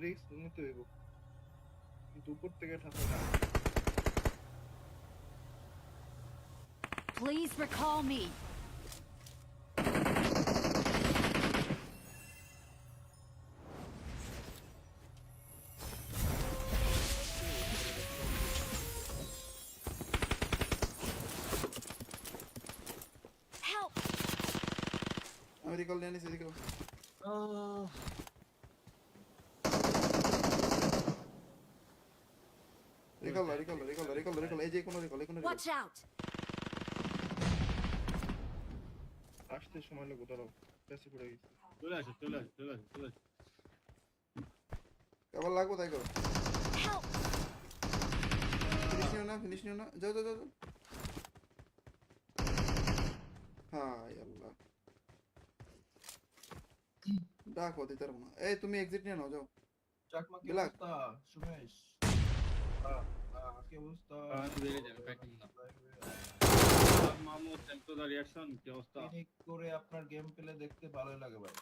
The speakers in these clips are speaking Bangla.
রিস্ক নিতে হইব, কিন্তু উপর থেকে ঠাসা না। Please recall me. Help! আমি রিকল নিয়ে নিছি রিকল। রিকল এই যে কোনো রিকল Watch out! আসতে সময় লাগবে, দাঁড়াও, প্যাসে পড়ে গেছি। চলে আসো। আবার লাগবো তাই করো। Help! ফিনিশ নিও না যাও যাও যাও। হাই আল্লাহ, ডাকো দিতে পারবো না। এই তুমি এক্সিট নিয়ে নাও, যাও। চাকমা কি বিলাক। অবস্থা সুমেশ? কি অবস্থা? মামুদ টেম্পো দা রিঅ্যাকশন কি অবস্থা? ফিনিক করে আপনার গেম প্লে দেখতে ভালোই লাগে ভাই।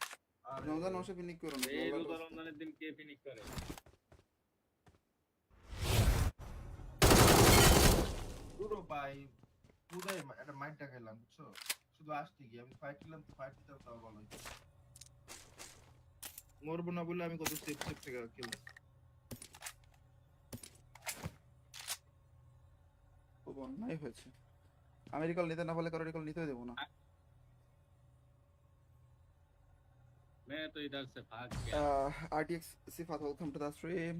আর রমজান মাসে ফিনিশ করো না। এই রোজা রমজানের দিন কে ফিনিশ করে? পুরো ভাই পুরাই একটা মাইন্ডটা খেলাম, বুঝছো? শুধু আসতে গিয়ে আমি ফাইট খেলাম, ফাইট দিতাম তাও ভালো হইতো। মরবো না বলে আমি কত সেফ থেকে খেলছি। খুব অন্যায় হয়েছে। আমি রিকল নিতে না পারলে কারো রিকল নিতেই দেবো না। मैं तो इधर से भाग गया। RTX Sifat, welcome to the stream.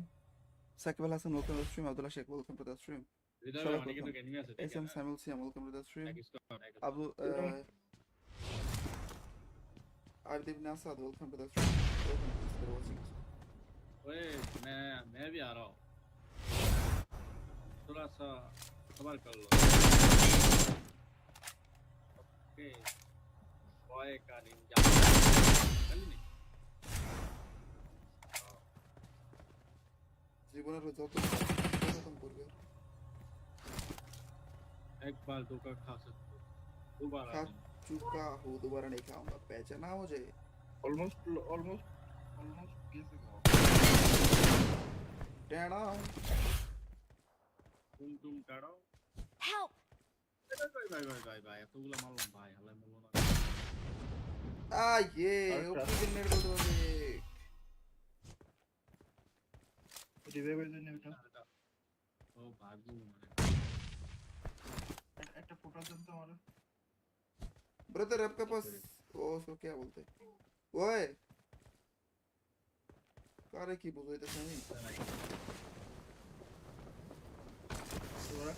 Sakib Al Hassan, welcome to the stream. Abdullah Sheikh, welcome to the stream. इधर Shalak, वाणी के तो welcome. एनिमी আছে SM Samuel Siam, welcome to the stream. Tag Abu Ardib Nasad, welcome to the stream. Welcome to the watching. ओए मैं भी आ रहा हूं, थोड़ा सा सब्र कर लो। ओके बॉय का निंजा चलनी জীবনের যত খতম করবে। एक बार धोखा खा सकते हो, दोबारा खा नहीं। चुका हूँ, दोबारा नहीं खाऊंगा। पहचाना मुझे। অলমোস্ট গেছে গো। टेढ़ा तुम टाड़ो Help! ভাই এতগুলো মারলাম ভাই, হালাই মারলো না। ये ओपी ग्रेनेड बोल दो। রিভাইভের জন্য এটা ও ভাগু মানে একটা ফোটা দেন তো আমার। ब्रदर आपके पास वो उसको क्या बोलते हैं? ओए कारे की बोल रहे थे सही। ওরা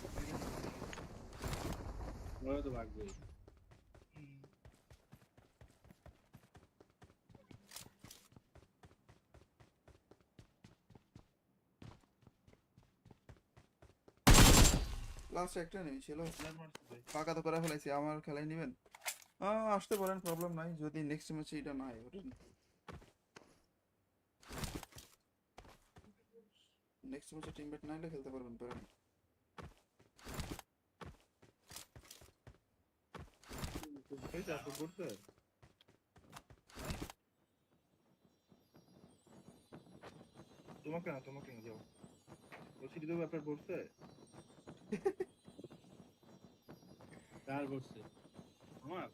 ওরা তো ভাগবে। লাস্ট একটা নেই ছিল, প্ল্যান মারছে ভাই। ফাঁকা তো করে ফেলাইছি। আমার খেলাই নেবেন? আসতে পারেন, প্রবলেম নাই। যদি নেক্সট ম্যাচে এটা না হয়, নেক্সট ম্যাচে টিমমেট না হলে খেলতে পারবেন। পারেন এই চাকু করতে তোমাকে না যাও। ওসিডি তো ব্যাপার পড়ছে। কার করছে? আমার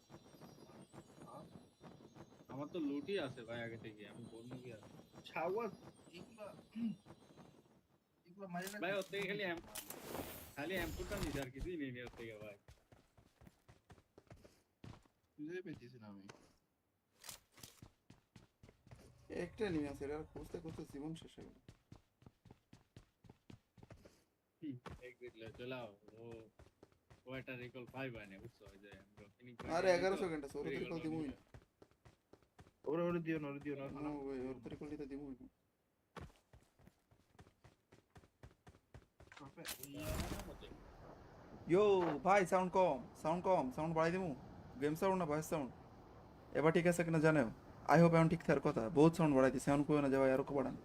আমার তো লুটি আছে ভাই আগে থেকে, আমি বলবো কি আছে ছাওয়াত এগুলা মাইরা ভাই। ওর থেকে খালি এমপুটটা নিছে, আর কিছুই নেই ওর থেকে ভাই। খুঁজে পেয়েছি না আমি। একটা নিয়ে আছে, এটা খুঁজতে খুঁজতে জীবন শেষ হয়ে গেল। এক দিলে চলাও ও একটা রিকল 5 আনে, বুঝছো? যে আরে 11 সেকেন্ড আছে, ওর রিকল দিমুই না। ওরে দিও না নো ভাই, ওর রিকল দিতে দিমুই না। ইয়ো ভাই, সাউন্ড কম, সাউন্ড বাড়াই দিমু। গেম সাউন্ড না ভয়েস সাউন্ড এবার ঠিক আছে কিনা জানো? আই হোপ এখন ঠিক থাকার কথা। বহুত সাউন্ড বাড়াই দিছি, সাউন্ড কই না যাওয়া আর কো বাড়ান।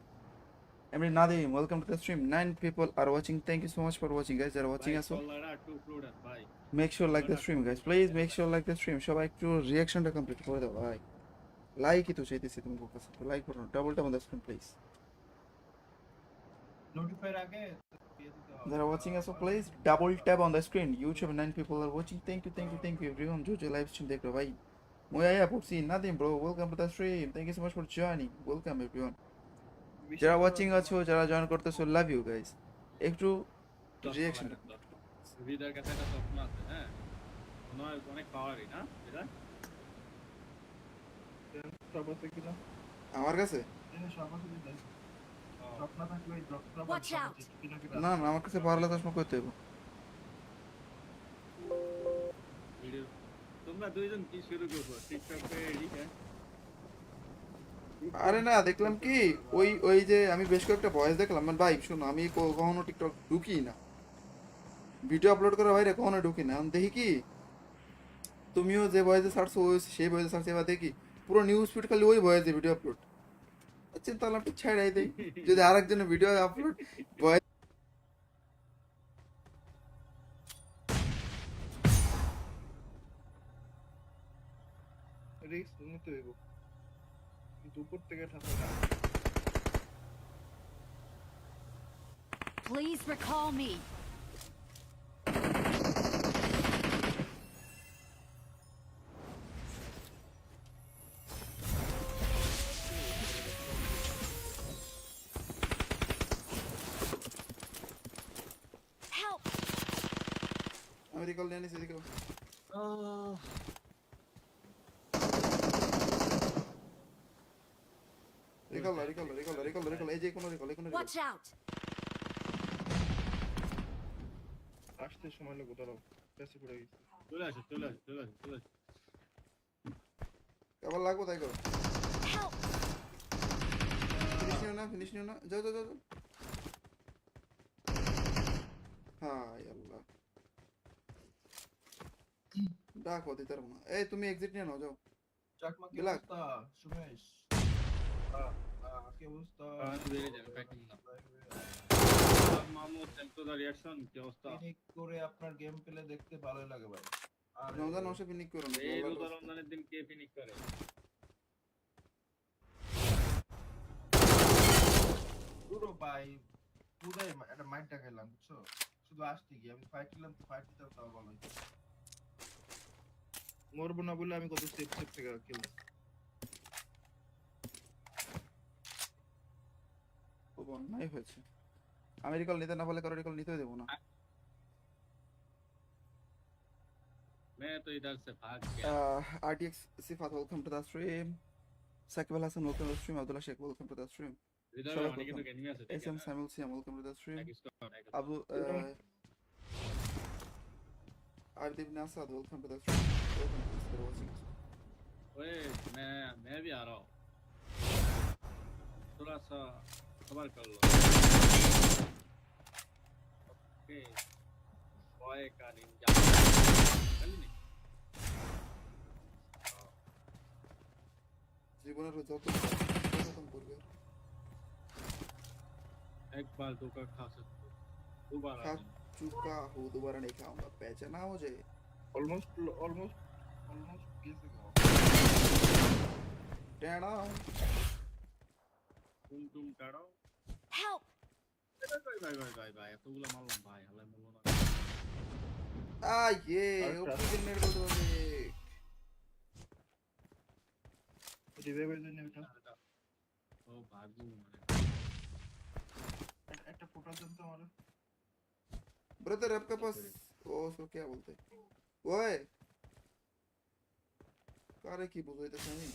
এমনি Nadim, welcome to the stream. 9 people are watching. Thank you so much for watching guys. যারা watching আছো, make sure like the stream guys. Please make sure like the stream. সবাই একটু রিঅ্যাকশনটা কমপ্লিট করে দাও ভাই। লাইকই তো চাইতেছি তোমার কাছে, লাইক করো। Double tap on the screen please. Notifier আগে দিয়ে দিতে হবে। They are watching us, so please double tap on the screen. YouTube 9 people are watching. Thank you everyone. Jojo live stream dekh raha bhai. Moya Popsi, nothing bro. Welcome to the stream. Thank you so much for joining. Welcome everyone. যারা ওয়াচিং আছো, যারা জয়েন করতেছো, লাভ ইউ গাইস। একটু রিঅ্যাকশন। হৃদয়ের কাছে একটা স্বপ্ন আছে, হ্যাঁ মনে হয় অনেক পাওয়ারই না হৃদয়? সব আছে কিনা আমার কাছে সব আছে দিদাই স্বপ্ন থাকলে ওই ড্রপ Watch out! না না, আমার কাছে পারলে চশমা করতে হবে। ভিডিও তোমরা দুইজন কি শুরু করবো টিকটকে হ্যাঁ? আরে না, দেখলাম কি ওই ওই যে আমি বেশ কয়েকটা ভয়েস দেখলাম, মানে ভাই শোনো, আমি কখনো টিকটক ঢুকি না, ভিডিও আপলোড করার বাইরে কখনো ঢুকি না। আমি দেখি কি তুমিও যে ভয়েসে ছাড়ছো ওই সেই ভয়েসে ছাড়ছো, এবার দেখি পুরো নিউজ ফিড খালি ওই ভয়েসে ভিডিও আপলোড। চিন্তা করলাম একটু ছেড়াই দেই, যদি আরেকজনের ভিডিও আপলোড ভয়েস। রিস্ক নিতে হইব, দুপুর থেকে ঠান্ডা না। Please recall me. Help! আমি রিকল নিয়ে নিছি, recall recall recall recall recall recall এই যে কোনো রিকল, এই কোনো রিকল। Watch out! আসতে সময় লাগবে, দাঁড়াও পেছে পড়ে গেছি। চলে আসো চলে আসো চলে আসো চলে আসো। আবার লাগবো তাই করো। Help! ফিনিশ নিও না, যাও যাও যাও যাও। হায় আল্লাহ, ডাক হতে পারবো না। এই তুমি এক্সিট নিয়ে নাও, যাও। চাকমা কি বিলাস। অবস্থা সুমেশ? কি অবস্থা? আমি বেরিয়ে যাবো, প্যাকিং না। মামু থ্যাংক টু দ্য রিঅ্যাকশন, কি অবস্থা? ক্লিনিক করে আপনার গেম প্লে দেখতে ভালোই লাগে ভাই। আর রমজান মাসে ফিনিশ করো না, এই আল্লাহর রোজা রাস্তায়। রমজানের দিন কে ফিনিশ করে? পুরো ভাই পুরাই একটা মাইন্ডটা খেলাম বুঝছো, শুধু আসতে গিয়ে আমি ফাইট খেলাম, ফাইট দিতে তাও ভালো হইতো। মরবো না বলে আমি কত সেফ সেফ থেকে খেলছি। খুব অন্যায় হয়েছে। আমি রিকল নিতে না পারলে কারো রিকল নিতেই দেবো না। मैं तो इधर से भाग गया। RTX Sifat, welcome to the stream. Sakib Al Hassan, welcome to the stream. Abdullah Sheikh, welcome to the stream. इधर Shabak, आने की तो welcome. एनिमी আছে SM Samuel Siam, welcome to the stream. Like Abu Ardeep Nasad, welcome to the stream. Welcome to the watching. ओए मैं भी आ रहा हूँ, थोड़ा सा सबर कर लो। ओके बॉय का निंजा चल नहीं জীবনের যত প্রথম করবে एक बार धोखा खा सकते हो, दोबारा खा नहीं। चुका हूँ, दोबारा नहीं खाऊंगा। पहचाना मुझे? অলমোস্ট গেছে গো। टेढ़ा तुम काढ़ो Help! भाई এতগুলো মারলাম ভাই, হালাই মারলো না। ये ओपन नेट बोल दो। রিভাইভের জন্য ওটা ও ভাগু মানে একটা ফোটা দেন তো আমারে। ब्रदर आपके पास वो उसको क्या बोलते हैं? ओए कारे की बोल रहे थे सही?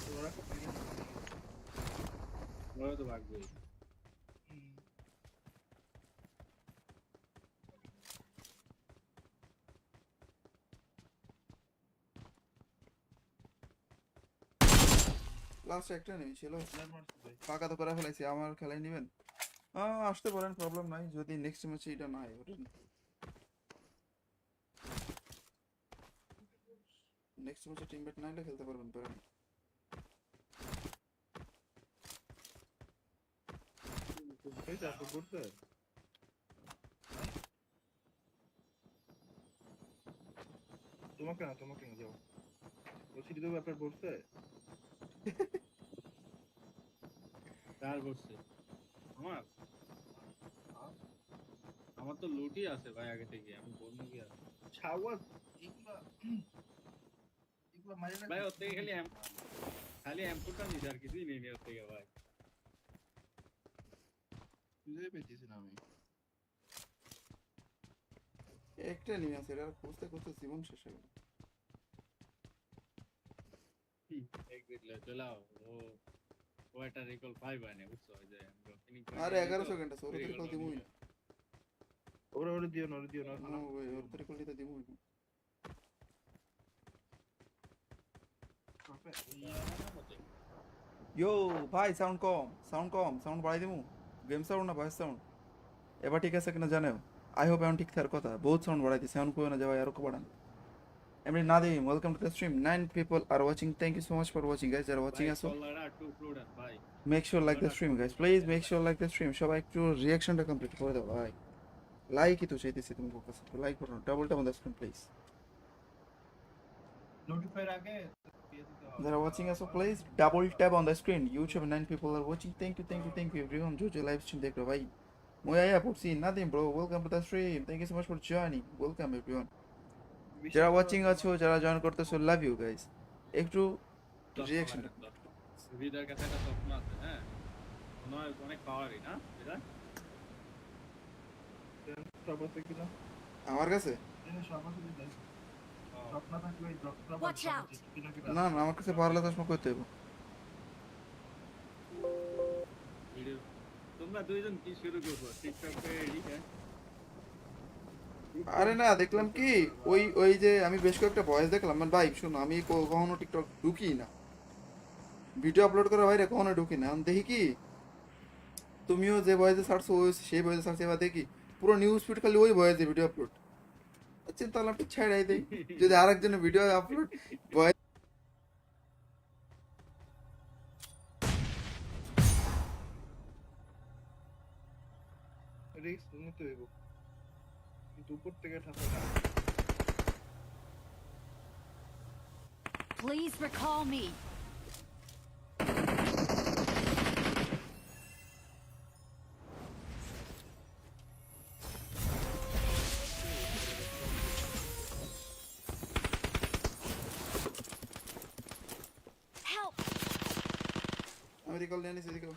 তোরা ওরা তো ভাগবে। লাস্ট একটা নেই ছিল, প্ল্যান মারছি ভাই। ফাঁকা তো করে ফেলাইছি। আমার খেলায় নেবেন? আসতে পারেন, প্রবলেম নাই। যদি নেক্সট ম্যাচে এটা না হয়, নেক্সট ম্যাচে টিমমেট না হলে খেলতে পারবেন, পারেন। এই যা তো করতে তোমাকে না যাও ওসিডি তো ব্যাপার পড়ছে। কার করছে আমার আমার তো লুটই আছে ভাই আগে থেকে, আমি বলবো কি আর ছাওয়াজ এগুলা এগুলা মারি না ভাই, ওর থেকে খালি এমপুরটা নিছে আর কিছুই নেই ওর থেকে ভাই। খুঁজে পেয়েছি না আমি। একটা নিয়ে আছে, এটা খুঁজতে খুঁজতে জীবন শেষ হয়ে গেল। এক্সিট লে চলাও, ও একটা রিকল 5 আনে বুঝছো, ওই যে আরে 11 সেকেন্ড আছে, ওর রিকল দিমুই না। ওরে দিও না নো ভাই, ওর রিকল দিতে দিমুই না। ইয়ো ভাই, সাউন্ড কম, সাউন্ড বাড়াই দিমু। গেম সাউন্ড না ভয়েস সাউন্ড এবার ঠিক আছে কিনা জানো? আই হোপ এখন ঠিক থাকার কথা। বহুত সাউন্ড বাড়াইতে, সাউন্ড কইও না যে ভাই আরো বাড়ান। এমনি না দিই। Welcome to the stream. 9 people are watching. Thank you so much for watching guys. যারা watching আছো, make sure like the stream guys. Please make sure like the stream. সবাই একটু রিঅ্যাকশনটা কমপ্লিট করে দাও ভাই। লাইকই তো চাইতেছি তুমি কাছে, লাইক করো, double tap on the screen please. Notifier আগে দিয়ে দিতে হবে। যারা watching আছো please double tap on the screen. YouTube 9 people are watching. Thank you everyone. जो লাইভ স্ট্রিম দেখো ভাই। মই আয়া পড়ছি Nadim bro, welcome to the stream. Thank you so much for joining. Welcome everyone. যারা ওয়াচিং আছো, যারা জয়েন করতেছো, লাভ ইউ গাইস। একটু রিঅ্যাকশন। সুবিধার কাছে একটা স্বপ্ন আছে, হ্যাঁ মনে হয় অনেক পাওয়ারই না এটা। সব আছে কিনা? আমার কাছে সব আছে দিতে। স্বপ্ন থাকলে এই ডক্টর Watch out! না আমার কাছে পারলে তো সময় করতে হবে। ভিডিও তোমরা দুইজন কি শুরু করবো টিকটকে এডি? হ্যাঁ আরে না, দেখলাম কি ওই যে আমি বেশ কয়েকটা ভয়েস দেখলাম। মানে ভাই শোনো, আমি কখনো টিকটক ঢুকি না, ভিডিও আপলোড করার বাইরে কখনো ঢুকি না। আমি দেখি কি তুমিও যে ভয়েসে ছাড়ছো ওই সেই ভয়েসে ছাড়ছো, এবার দেখি পুরো নিউজ ফিড খালি ওই ভয়েসে ভিডিও আপলোড। চিন্তা করলাম একটু ছেড়াই দেই, যদি আরেকজনের ভিডিও আপলোড ভয়েস। রিস্ক নিতে হইব, কিন্তু উপর থেকে ঠাসা না। Please recall me. Help! আমি রিকল নিয়ে নিছি, রিকল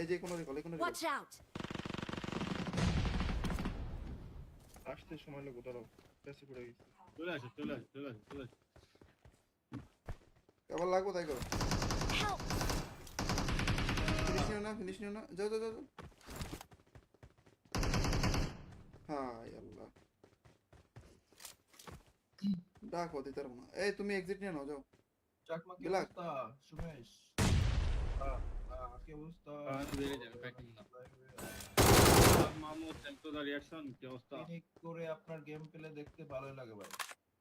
এই যে কোনো রিকল Watch out! আসতে সময় লাগবে, দাঁড়াও পেছে পড়ে গেছি। চলে আসো। কেবল লাগবো তাই করো। Help! ফিনিশ নিও না, যাও হাই আল্লাহ, ডাক হতে পারবো না। এই তুমি এক্সিট নিয়ে নাও, যাও। চাকমা কি বিলাক। অবস্থা সুমেশ? কি অবস্থা? বেড়ে যাবে প্যাকিং না। মামুদ সেন্টো দা রিঅ্যাকশন কি অবস্থা? ফিনিক করে আপনার গেম প্লে দেখতে ভালোই লাগে ভাই।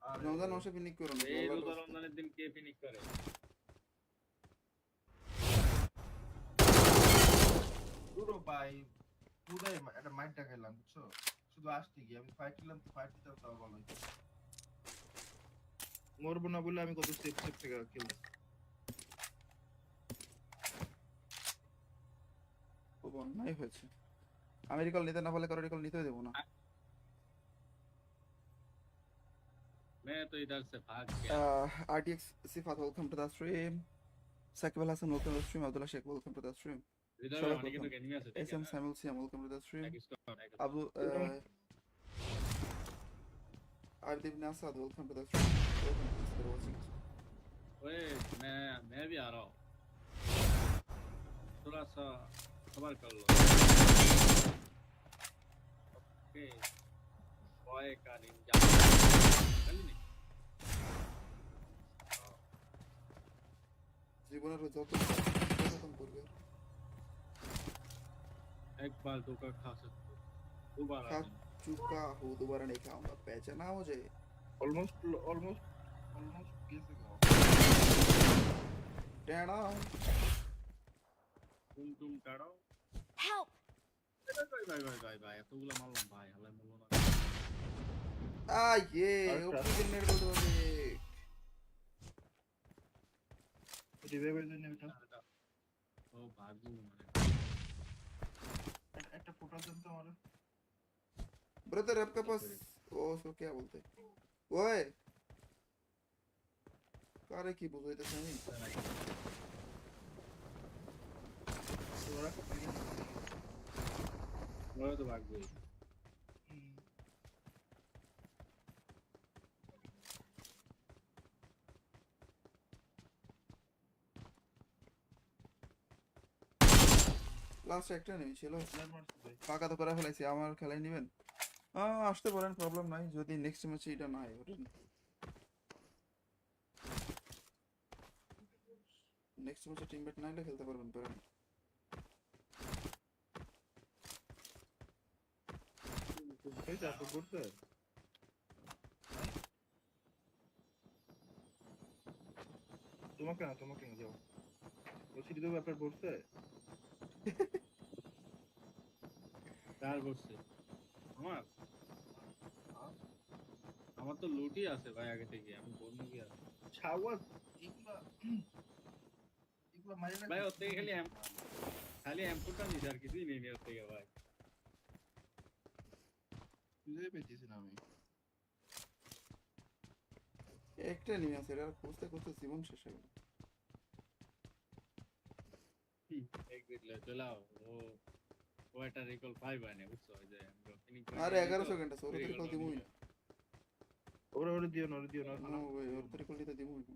আর রমজান মাসে ফিনিশ করো না, এই রোজা রমজানের দিন কে ফিনিশ করে? পুরো ভাই পুরাই একটা মাইন্ডটা খেলাম বুঝছো, শুধু আসতে গিয়ে আমি ফাইট খেলাম, ফাইট দিতে তাও ভালো হইতো। মরবো না বলে আমি কত সেফ থেকে খেলছি। খুব অন্যায় হয়েছে। আমি রিকল নিতে না পারলে কারো রিকল নিতে দেবো না। मैं तो इधर से भाग गया। RTX Sifat, welcome to the stream. Sakib Al Hassan, welcome to the stream. Abdullah Sheikh, welcome to the stream. इधर Shabak आने के तो welcome. एनिमी আছে ঠিক SM আছে। Samuel Siam, welcome to the stream. इसको Abu Ardib Nasad, welcome to the stream. Welcome to watching. ओए मैं भी आ रहा हूँ, थोड़ा सा खबर कर लो। ओके बॉय का निंजा चल नहीं জীবনের যত করবে एक बार धोखा खा सकते हो, दोबारा खा नहीं। चुका हूँ, दोबारा नहीं खाऊंगा। पहचाना मुझे? অলমোস্ট গেছে গো। টেনা तुम काटो। Help! भाई एतগুলো মারলাম ভাই, হালাই মারলো না। ये ওপি নেট বলতে পারবে। রিভাইভের জন্য ওটা ও ভাগু মানে একটা ফোটা দেন তো আমার। ब्रदर आपके पास वो उसको क्या बोलते हैं ओए कारे की बुझाई तो नहीं ওরা ওরা তো ভাগবে। লাস্ট একটা নেই ছিল প্লেয়ার মারছে ভাই। ফাঁকা তো করে ফেলাইছি আমার খেলায় নেবেন আসতে পারেন প্রবলেম নাই যদি নেক্সট ম্যাচে এটা না হয় নেক্সট ম্যাচে টিমমেট না হলে খেলতে পারবেন পারেন এই চাপ করতে তোমাকে না যাও ওসি দিও ব্যাপার পড়ছে কার করছে আমার আমার তো লুটই আছে ভাই আগে থেকে, আমি বলবো কি আর ছাওয়াত এগুলা এগুলা মাইরে না ভাই ওর থেকে খালি এমপুরটা নিস আর কিছুই নেই ওর থেকে ভাই। খুঁজে পেয়েছি না আমি। একটা নিয়ে আছে আর খুঁজতে খুঁজতে জীবন শেষ হয়ে গেল এক দিলে চলাও ও একটা রিকল 5 আনে বুঝছো ওই যে আমরা ফিনিশ আরে 11 সেকেন্ড আছে ওর তো রিকল দিমুই না ওরা দিও না নো ওয়ে ওর তো রিকল দিতে দিমুই না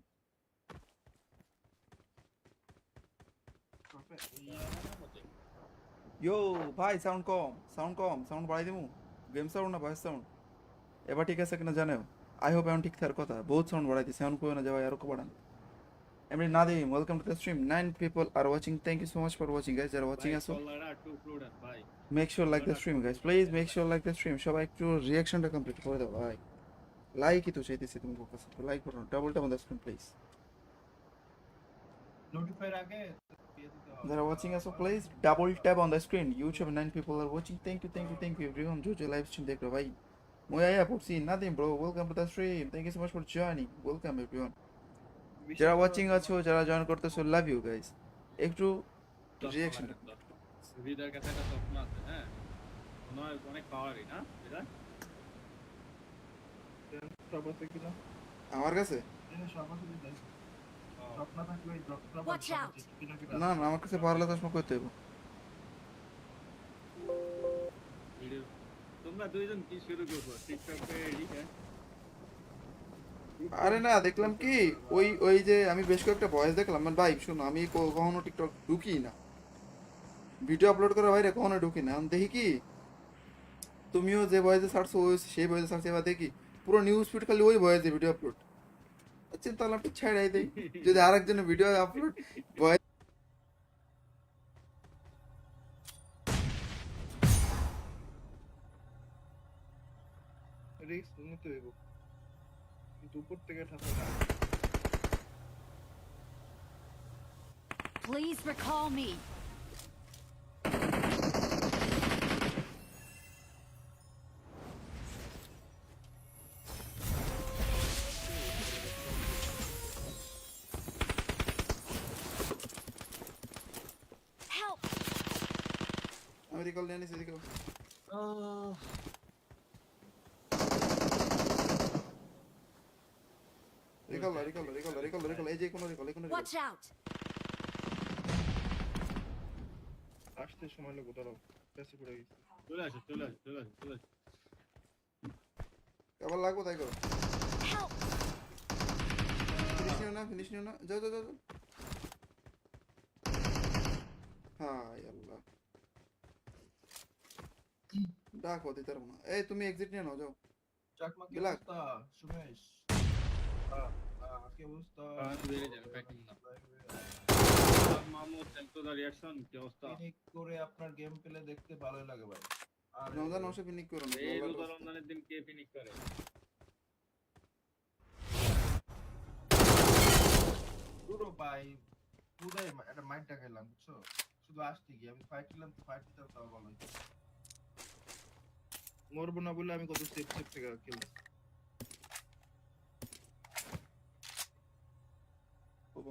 ইয়ো ভাই সাউন্ড কম সাউন্ড বাড়াই দিমু গেম সাউন্ড না ভয়েস সাউন্ড এবার ঠিক আছে কিনা জানেও আই হোপ এখন ঠিক থাকার কথা বহুত সাউন্ড বাড়াই দিই সাউন্ড করে না যাওয়া আর বাড়ান এমনি Nadim welcome to the stream 9 people are watching thank you so much for watching guys যারা watching আছো ভাই make sure like the stream guys please make sure like the stream সবাই একটু রিঅ্যাকশনটা কমপ্লিট করে দাও ভাই লাইকই তো চাইতেছি তুমি কাছে তো লাইক করো double tap on the screen please notifier আগে দিয়ে দিতে হবে যারা watching আছো please double tap on the screen YouTube 9 people are watching thank you everyone जो লাইভ স্ট্রিম দেখ রো ভাই মোয়া পড়ছি Nadim bro welcome to the stream thank you so much for joining welcome everyone যারা ওয়াচিং আছো যারা জয়েন করতেছো লাভ ইউ গাইস একটু রিঅ্যাকশন সুবিধার কাছে একটা স্বপ্ন আছে হ্যাঁ মনে হয় অনেক পাওয়ারই না এটা সব আছে কিনা আমার কাছে এটা সব আছে দিতে ড্রপ না থাকলে ড্রপ Watch out! না না আমার কাছে পারলে চশমা করতে হবে ভিডিও তোমরা দুইজন কি শুরু করছো টিকটকে এডি হ্যাঁ আরে না দেখলাম কি ওই যে আমি বেশ কয়েকটা ভয়েস দেখলাম মানে ভাই শুনো আমি কখনো টিকটক ঢুকি না ভিডিও আপলোড করা বাইরে কখনো ঢুকি না আমি দেখি কি তুমিও যে ভয়েসে ছাড়ছো ওই সেই ভয়েসে ছাড়ছো এবার দেখি পুরো নিউজ ফিড খালি ওই ভয়েসে ভিডিও আপলোড চিন্তা করলাম একটু ছেড়াই দেই যদি আরেকজনের ভিডিও আপলোড ভয়েস রিস্ক নিতে হইব কিন্তু উপর থেকে ঠাসা না Please recall me. Help! আমি রিকল নিয়ে নিছি রিকল রিকল এই যে কোনো রিকল Watch out! আসতে সময় লাগবে দাঁড়াও পেছে পড়ে গেছে চলে আসো আবার লাগবো তাই করো Help! ফিনিশ নিও না যাও হাই আল্লাহ ডাকো দিতে পারবো না এই তুমি এক্সিট নিয়ে নাও যাও চাকমা কি বিলাক। অবস্থা সুমেশ কি অবস্থা বেড়ে যাবে প্যাকিং না মামু সেন্টো দা রিঅ্যাকশন কি অবস্থা ফিনিক করে আপনার গেম প্লে দেখতে ভালোই লাগে ভাই আর রমজান মাসে ফিনিশ করো না এই রোজা রমজানের দিন কে ফিনিশ করে পুরো ভাই পুরাই একটা মাইন্ডটা খেলাম বুঝছো শুধু আসতে গিয়ে আমি ফাইট দিতাম তাও ভালো হইতো মরবো না বলে আমি কত সেফ থেকে খেলছি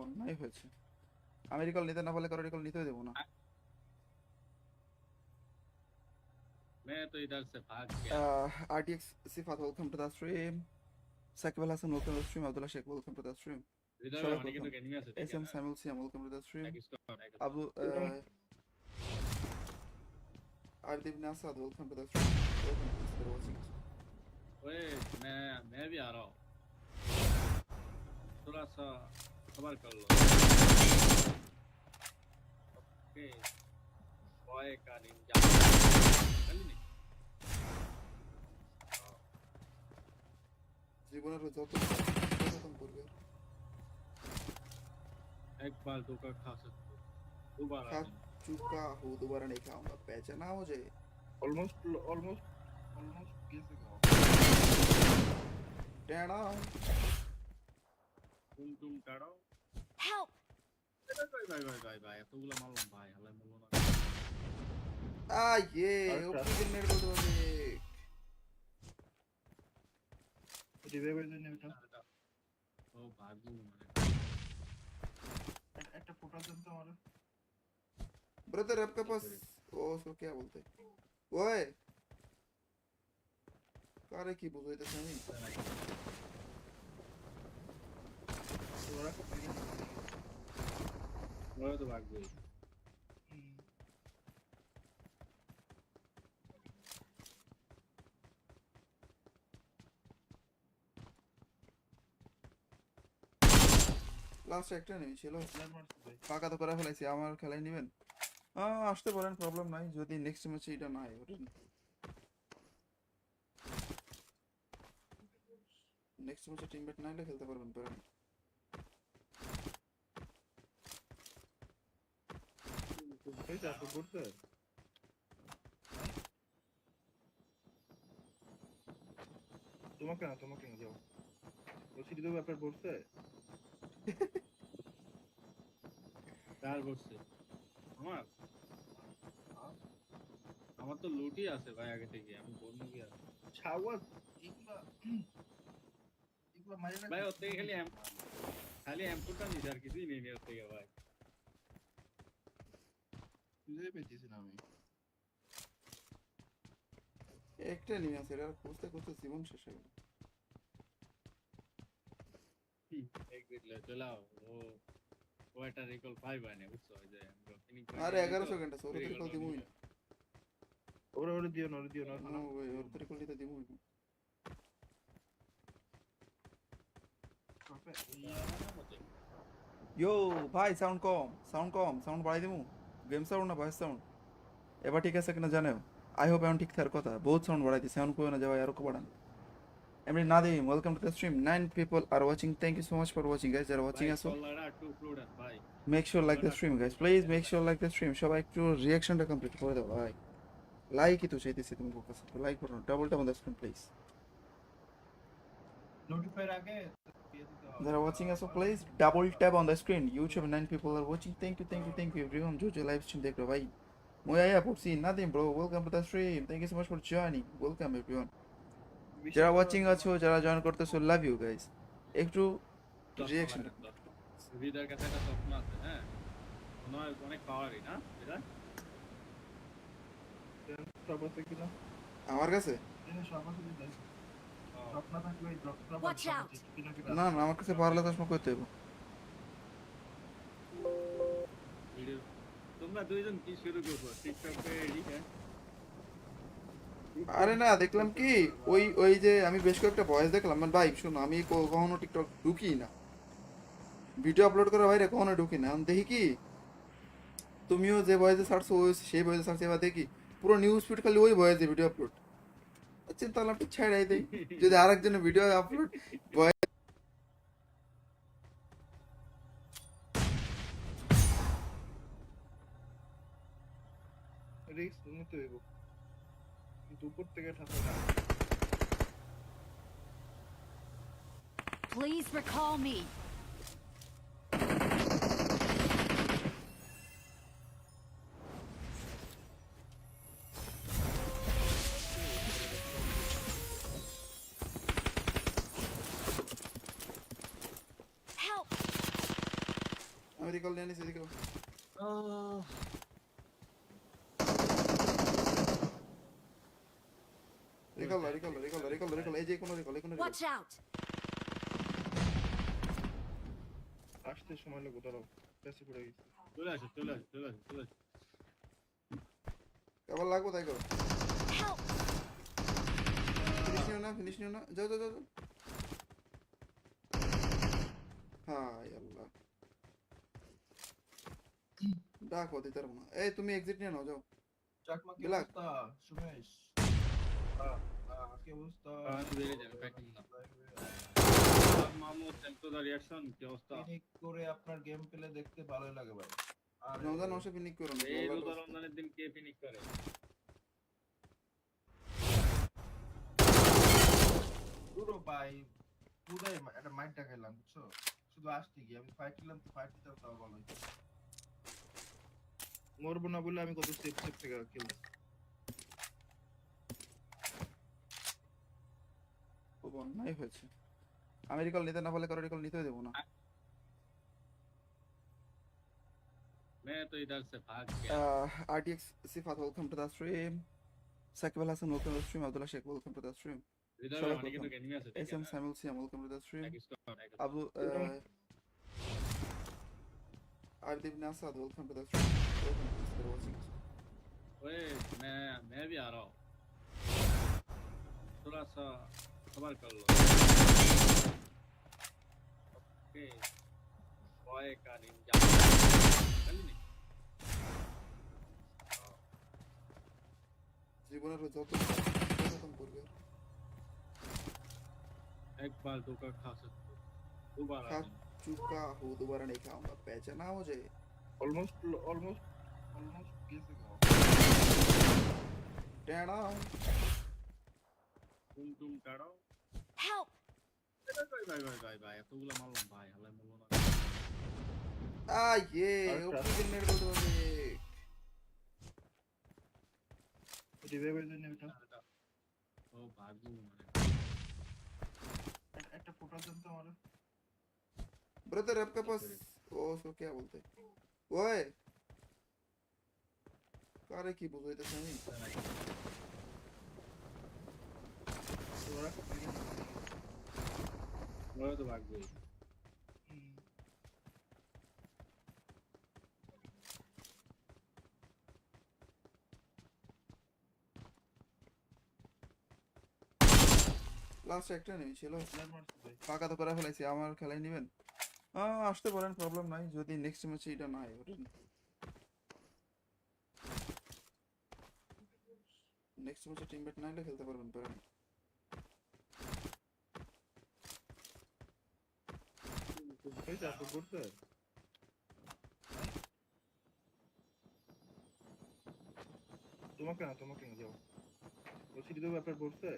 অন্যায় হয়েছে। আমি রিকল নিতে না পারলে কারো রিকল নিতে দেবো না। मैं तो इधर से भाग गया RTX Sifat, welcome to the stream. Sakib Al Hassan, welcome to the stream. Abdullah Sheikh, welcome to the stream. इधर Shalom, आने की तो welcome. एनिमी আছে ঠিক SM আছে Samuel Siam, welcome to the stream. एक इसको Abu Ardib Nasad, welcome to the stream. Welcome to the watching. ओए मैं भी आ रहा हूँ थोड़ा सा सबर कर लो ओके बॉय का निंजा चलिए জীবনের যত খতম করবে एक बार धोखा खा सकते हो दोबारा खा नहीं। चुका हूँ, दोबारा नहीं खाऊंगा, पहचाना मुझे। almost গেছে গো। टेढ़ा तुम टाड़ो Help! भाई এতগুলো মারলাম ভাই হালাই মারলো না ये Ultra. ओपी नेट बोल दो রিভাইভের জন্য এটা ও ভাগু মানে একটা ফটো দেন তো আমার। ब्रदर आपके पास वो उसको क्या बोलते हैं ओए कारे की बोल रहे थे नहीं তোরা কত ওরা তো ভাগবে লাস্ট একটা নেই ছিল প্ল্যান মারছে ভাই। ফাঁকা তো করে ফেলাইছি, আমার খেলাই নেবেন আসতে পারেন, প্রবলেম নাই, যদি নেক্সট ম্যাচে এটা না হয় ওটা নেক্সট ম্যাচে টিমমেট না হলে খেলতে পারবেন পারেন। এই যা তো করতে তোমাকে না যাও বলছি তো ব্যাপার পড়ছে কার করছে আমার আমার তো লুটই আছে ভাই আগে থেকে আমি বলবো কি আর ছাওয়া এগুলা মাইরা ভাই ওর থেকে খালি এমপুটা নিছে আর কিছুই নেই ওর থেকে ভাই খুঁজে পেয়েছি না আমি। একটা নিয়ে আছে, এটা খুঁজতে খুঁজতে জীবন শেষ হয়ে গেল। एक मिनट ले चलाओ वो এটা রিকল 5 আনে বুঝছো ওই যে আমরা ফিনিশ আরে 11 সেকেন্ড আছে, ওর রিকল দিমুই না। ওরে দিও না নো ওই ওর রিকল দিতে দিমুই না। ইয়ো ভাই সাউন্ড কম সাউন্ড বাড়াই দিমু, গেম সাউন্ড না ভয়েস সাউন্ড এবার ঠিক আছে কিনা জানেও। আই হোপ এখন ঠিক থাকার কথা, বহুত সাউন্ড বাড়াই দিই, সাউন্ড করে না যাওয়া আরো বাড়ান। এমনি Nadim, welcome to the stream, 9 people are watching, thank you so much for watching guys, যারা watching আছো কলারা টু ফ্লোরার ভাই make sure like the stream guys, please make sure like the stream, সবাই একটু রিঅ্যাকশনটা কমপ্লিট করে দাও ভাই, লাইকই তো চাইতেছি তুমি কাছে, লাইক করো, double tap on the screen please. Notifier আগে দিয়ে দিতে হবে। যারা watching আছো please double tap on the screen, ইউটিউবে 9 people are watching, thank you everyone जो লাইভ স্ট্রিম দেখ রো ভাই। মোয়া পড়ছি Nadim bro, welcome to the stream, thank you so much for joining, welcome everyone. যারা ওয়াচিং আছো, যারা জয়েন করতেছো, লাভ ইউ গাইস, একটু রিঅ্যাকশন। সুবিধার কাছে একটা স্বপ্ন আছে হ্যাঁ মনে হয় অনেক পাওয়ারই না এটা সব আছে কিনা আমার কাছে সব আছে দিই স্বপ্ন থাকলে ওই ডক্টর Watch out! না আমার কাছে পারলে চশমা করতে হবে। ভিডিও তোমরা দুইজন কি শুরু করছো টিকটকে ঠিক আছে আরে না দেখলাম কি ওই যে আমি বেশ কয়েকটা ভয়েস দেখলাম, মানে ভাই শোনো আমি কখনো টিকটক ঢুকি না, ভিডিও আপলোড করা বাইরে কখনো ঢুকি না, আমি দেখি কি তুমিও যে ভয়েসে ছাড়ছো ওই সেই ভয়েসে ছাড়ছো, এবার দেখি পুরো নিউজ ফিড খালি ওই ভয়েসে ভিডিও আপলোড, চিন্তা করলাম একটু ছেড়াই দেই, যদি আরেকজনের ভিডিও আপলোড রিস্ক নিতে হইব কিন্তু উপর থেকে ঠাসা না। Please recall me. Help! Recall নিয়ে নিস এদিকে রিকল এই যে কোনো রিকল Watch out! আসতে সময় লাগবে দাঁড়াও পেছে পড়ে গেছি চলে আসো চলে আসো চলে আসো চলে আসো কেবল লাগবো তাই করো Help! ফিনিশ নিও না যাও যাও যাও যাও। হায় আল্লাহ ডাকো দিতে পারবো না এই তুমি এক্সিট নিয়ে নাও যাও চাকমা কি বিলাক। অবস্থা সুমেশ কি অবস্থা আমি বেরিয়ে যাবো প্যাকিং না মামুদ টেম্পোরারি রিঅ্যাকশন কি অবস্থা ফিনিক করে আপনার গেম প্লে দেখতে ভালোই লাগে ভাই আর রমজান মাসে ফিনিশ করো না এই রোজা রমজানের দিন কে ফিনিশ করে পুরো ভাই পুরাই একটা মাইন্ডটা খেলাম বুঝছো শুধু আসতে গিয়ে আমি ফাইট খেলাম ফাইট দিতে তাও ভালো হইতো মরবো না বলে আমি কত সেফ সেফ থেকে খেলছি খুব অন্যায় হয়েছে আমি রিকল নিতে না পারলে কারো রিকল নিতেও দেবো না मैं तो इधर से भाग गया RTX Sifat, welcome to the stream. Sakib Al Hassan, welcome to the stream. Abdullah Sheikh, welcome to the stream. इधर Shalom, वाले की तो welcome. एनिमी আছে SM Samuel Siam, welcome to the stream. Tag इसको Abu Ardib Nasad, welcome to the stream. Welcome to the watching. ओए मैं भी आ रहा हूं थोड़ा सा सबर कर लो ओके बॉय का निंजा चल नहीं জীবনের যত খতম করবে एक बार धोखा खा सकते हो दोबारा खा नहीं। चुका हूँ दोबारा नहीं खाऊंगा पहचाना मुझे অলমোস্ট গেছে গো टेढ़ा तुम टाड़ो Help! ভাই এতগুলো মারলাম ভাই হালাই মারলো না ये ओपन नेट बोलते हैं রিভাইভের জন্য এটা ও ভাগু মানে একটা ফটো দেন তো আমার ब्रदर आपके पास वो उसको क्या बोलते हैं ओए कारे की बोल रहे थे सही তোরা ওরা তো ভাগবে লাস্ট একটা নেই ছিল প্ল্যান মারছি ভাই ফাঁকা তো করে ফেলাইছি আমার খেলাই নেবেন আসতে পারেন প্রবলেম নাই যদি নেক্সট ম্যাচে এটা না হয় নেক্সট ম্যাচে টিমমেট না হলে খেলতে পারবেন পারেন এই যা তো করতে তোমাকে না যাও বলছি তো ব্যাপার পড়ছে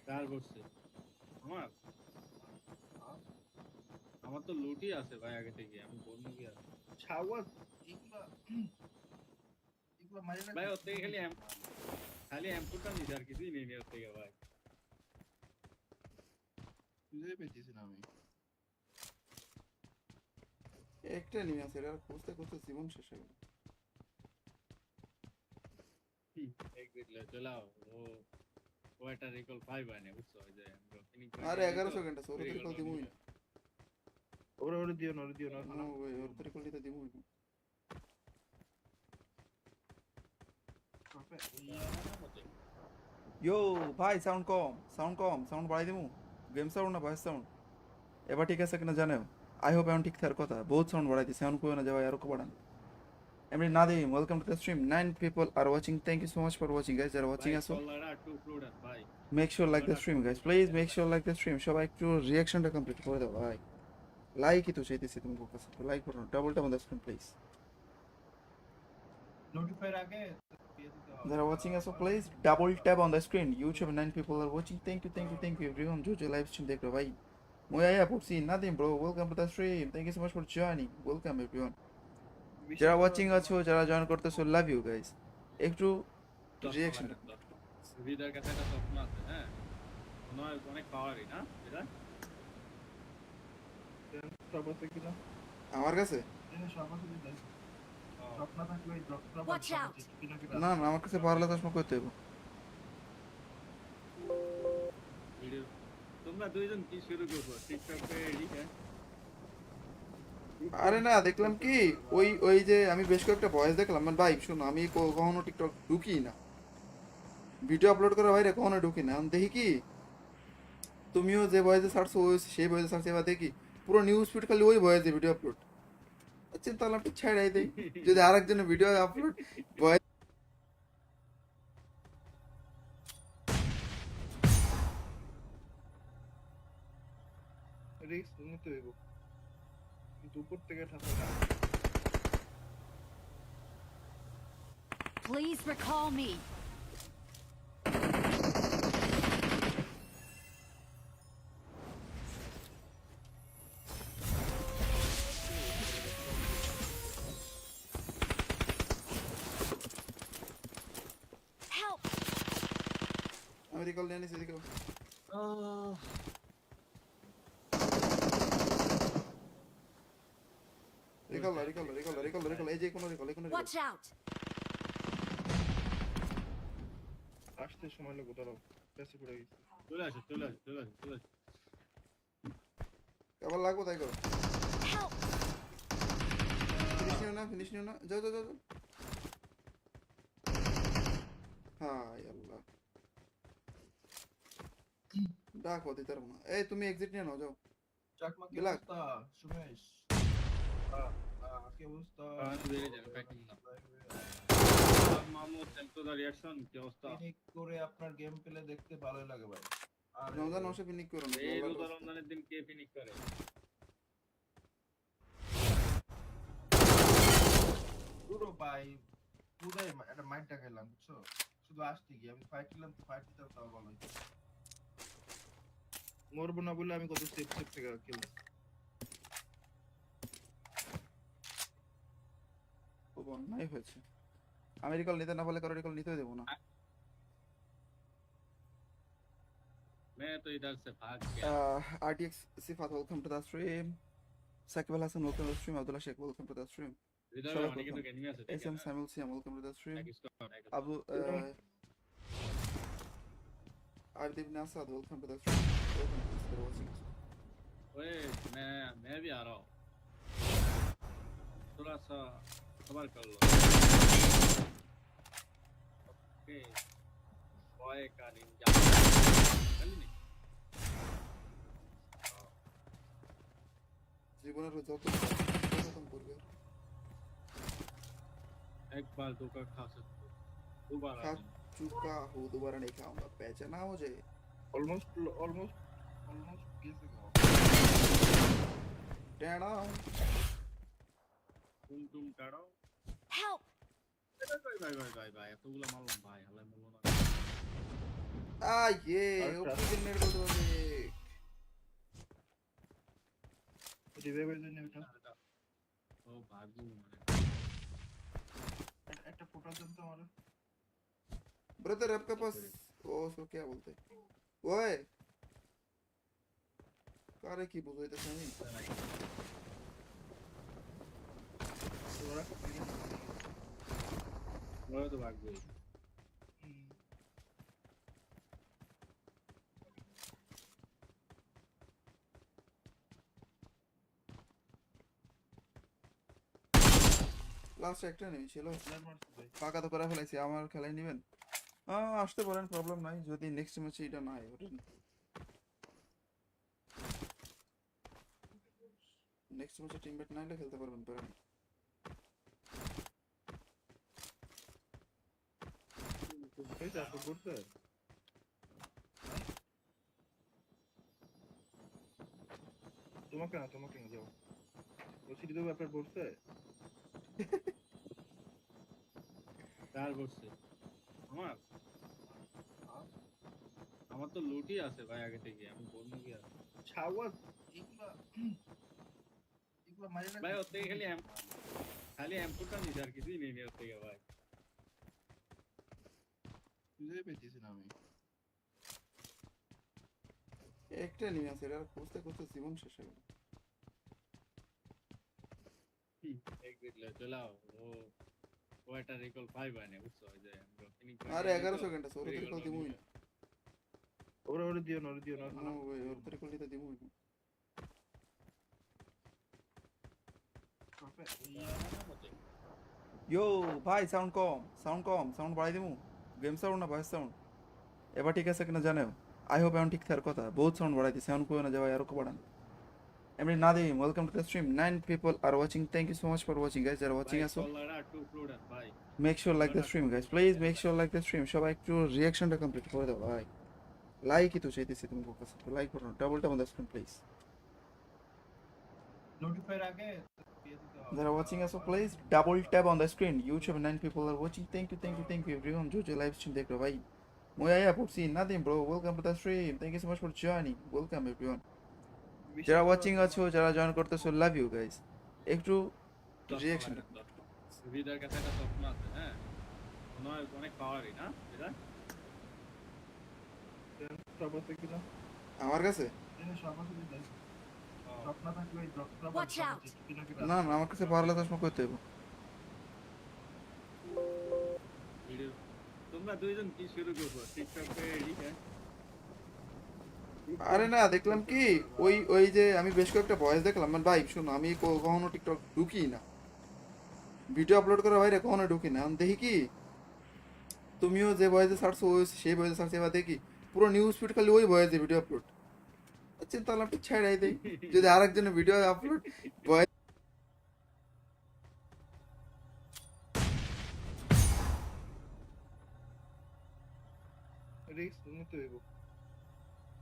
কার করছে আমার আমার তো লুটি আছে ভাই আগে থেকে আমি বলবো কি আছে ছাওয়াত এগুলা মাইরা ভাই ওর থেকে খালি এমপুটটা নিছে আর কিছুই নেই ওর থেকে ভাই খুঁজে পেয়েছি না আমি একটা নিয়ে আছে আর খুঁজতে খুঁজতে জীবন শেষ হয়ে গেল एक मिनट ले चलाओ वो এটা রিকল 5 আনে বুঝছো ওই যে আমরা ফিনিশ আরে 11 সেকেন্ড আছে ওর রিকল দিমুই না ওরে দিও না নো ওই ওর রিকল দিতে দিমুই না ইয়ো ভাই সাউন্ড কম সাউন্ড বাড়াই দিমু গেম সাউন্ড না ভয়েস সাউন্ড এবার ঠিক আছে কিনা জানো আই হোপ এখন ঠিক থাকার কথা বহুত সাউন্ড বাড়াই দিছি সাউন্ড কই না যাওয়া আর কো বাড়ান এমনি Nadim welcome to the stream 9 people are watching thank you so much for watching guys যারা watching আছো ভাই make sure like the stream guys please make sure like the stream সবাই একটু রিঅ্যাকশনটা কমপ্লিট করে দাও ভাই লাইকই তো চাইতেছি তুমি কাছে লাইক করো double tap on the screen please notifier আগে দিয়ে দিতে হবে যারা watching us please double tap on the screen youtube 9 people are watching thank you everyone जो live stream देख रहे हो भाई मोया पुपसी nothing bro welcome to the stream thank you so much for joining welcome everyone যারা watching আছো যারা জয়েন করতেছো লাভ ইউ গাইস একটু রিঅ্যাকশন সুবিধার কাছে একটা স্বপ্ন আছে হ্যাঁ মনে হয় অনেক পাওয়ারই না এটা টপ আছে কিনা আমার কাছে এনে সব আছে দেখ ড্রপ না থাকলে ওই ড্রপ Watch out! কিনা না না আমার কাছে পারলে চশমা করতে হইব। ভিডিও তোমরা দুইজন কি শুরু করবো টিকটকে এডিট হ্যাঁ আরে না দেখলাম কি ওই ওই যে আমি বেশ কয়েকটা ভয়েস দেখলাম মানে ভাই শোনো আমি কখনো টিকটক ঢুকি না, ভিডিও আপলোড করার বাইরে কখনো ঢুকি না। আমি দেখি কি তুমিও যে ভয়েসে ছাড়ছো ওই সেই ভয়েসে ছাড়ছো, এবার দেখি পুরো নিউজ ফিড খালি ওই ভয়েসে ভিডিও আপলোড। চিন্তা করলাম একটু ছেড়াই দেই, যদি আরেকজনের ভিডিও আপলোড ভয়েস। রিস্ক নিতে হইব দুপুর থেকে ঠাসা না Please recall me. Help! আমি রিকল নিয়ে নিছি recall. Recall recall recall recall recall এই যে কোনো রিকল এই কোনো রিকল। Watch out! আসতে সময় লাগবে দাঁড়াও পেছে পড়ে গেছে চলে আসো চলে আসো চলে আসো চলে আসো আবার লাগবো তাই করো। Help! ফিনিশ নিও না যাও যাও যাও যাও। হাই আল্লাহ ডাক হতে পারবো না। এই তুমি এক্সিট নিয়ে নাও যাও। চাকমা কি বিলাস। অবস্থা সুমেশ কি অবস্থা আমি বেরিয়ে যাবো প্যাকিং না মামু সেন্ট দা রিঅ্যাকশন কি অবস্থা ক্লিনিক করে আপনার গেম প্লে দেখতে ভালোই লাগে ভাই আর রমজান মাসে ফিনিশ করো না এই রোজা রমজানের দিন কে ফিনিশ করে পুরো ভাই পুরাই একটা মাইন্ডটা খেলাম বুঝছো শুধু আসতে গিয়ে আমি ফাইট খেলাম তো ফাইট দিতে তাও ভালো হইতো মরবো না বলে আমি কত সেফ সেফ থেকে খেলছি খুব অন্যায় হয়েছে। আমি রিকল নিতে না পারলে কারো রিকল নিতে দেবো না। मैं तो इधर से भाग गया RTX Sifat, welcome to the stream. Sakib Al Hassan, welcome to the stream. Abdullah Sheikh, welcome to the stream. इधर Shalom, आने की तो welcome. एनिमी আছে SM Samuel Siam, welcome to the stream. Like Abu Abdib Nasad, welcome to the stream. Welcome to the watching. ओए मैं भी आ रहा हूँ थोड़ा सा सबर कर लो ओके बॉय का निंजा चल नहीं জীবনের যত প্রথম করবে एक बार धोखा खा सकते हो दोबारा खा नहीं। चुका हूँ, दोबारा नहीं खाऊंगा। पहचाना मुझे অলমোস্ট গেছে গো टेढ़ा तुम काढ़ो Help! भाई এতগুলো মারলাম ভাই হালাই মারলো না ये ओपन नेट बोल दो রিভাইভের জন্য ওটা ও ভাগু মানে একটা ফোটা দেন তো আমার ब्रदर आपके पास वो उसको क्या बोलते हैं ओए कारे की बुझो इधर से नहीं তোরা ওরা তো ভাগবে লাস্ট একটা নেই ছিল প্ল্যান মারছি ভাই ফাঁকা তো করে ফেলাইছি, আমার খেলায় নেবেন আসতে পারেন, প্রবলেম নাই। যদি নেক্সট ম্যাচে এটা না হয় ওঠেন, নেক্সট ম্যাচে টিমমেট না হলে খেলতে পারবেন পারেন। এই যা তো করতে তোমাকে না যাও বলছি দিদি আপনার পড়ছে কার করছে আমার আমার তো লুটি আছে ভাই আগে থেকে আমি বলবো কি আর ছাওয়া এগুলা মারি না ভাই ওর থেকে খালি এমপুটটা নিছে আর কিছুই নেই ওর থেকে ভাই খুঁজে পেয়েছি না আমি একটা নিয়ে আছে, এটা খুঁজতে খুঁজতে জীবন শেষ হয়ে গেল। এক দিলে চলে আও ও একটা রিকল 5 আনে বুঝছো ওই যে আমরা ফিনিশ আরে 11 সেকেন্ড আছে, ওর তো রিকল দিমুই না। ওরে দিও না নো ভাই, ওর তো রিকল দিতে দিমুই না। ইয়ো ভাই, সাউন্ড কম, সাউন্ড বাড়াই দিমু। গেম সাউন্ড না ভয়েস সাউন্ড? এবার ঠিক আছে কিনা জানো? আই হোপ এখন ঠিক থাকার কথা। বহুত সাউন্ড বাড়াই দিই, সাউন্ড কইও না যে ভাই আরো বাড়ান। এমনি Nadim, welcome to the stream. 9 people are watching. Thank you so much for watching, guys. যারা watching আছো, ভাই make sure like the stream, guys. Please make sure like the stream. সবাই একটু রিঅ্যাকশনটা কমপ্লিট করে দাও ভাই। লাইকই তো চাইতেছি তুমি কাছে, লাইক করো, double tap on the screen please. Notifier আগে দিয়ে দিতে হবে। যারা watching আছো, please double tap on the screen. YouTube 9 people are watching. Thank you everyone. जो live stream देख रहे हो भाई। मैं आया পড়ছি Nadim bro, welcome to the stream. Thank you so much for joining. Welcome everyone. যারা watching আছো, যারা জয়েন করতেছো, লাভ ইউ গাইস। একটু রিঅ্যাকশন। সুবিধার কাছে একটা স্বপ্ন আছে, হ্যাঁ অনেক পাওয়ারই না এটা সব আছে কিনা? আমার কাছে সব আছে দিতে। স্বপ্ন থাকলে এই ডক্টর Watch out! না আমার কাছে পারলে চশমা করতে হবে। ভিডিও তোমরা দুইজন কি শুরু করবো টিকটকে এডি হ্যাঁ আরে না, দেখলাম কি ওই যে আমি বেশ কয়েকটা ভয়েস দেখলাম, মানে ভাই শোনো, আমি কখনো টিকটক ঢুকি না, ভিডিও আপলোড করার বাইরে কখনো ঢুকি না। আমি দেখি কি তুমিও যে ভয়েসে ছাড়ছো ওই সেই ভয়েসে ছাড়ছো, এবার দেখি পুরো নিউজ ফিড খালি ওই ভয়েসে ভিডিও আপলোড। চিন্তা করলাম একটু ছেড়াই দেই, যদি আরেকজনের ভিডিও আপলোড ভয়েস। রিস্ক নিতে হইব,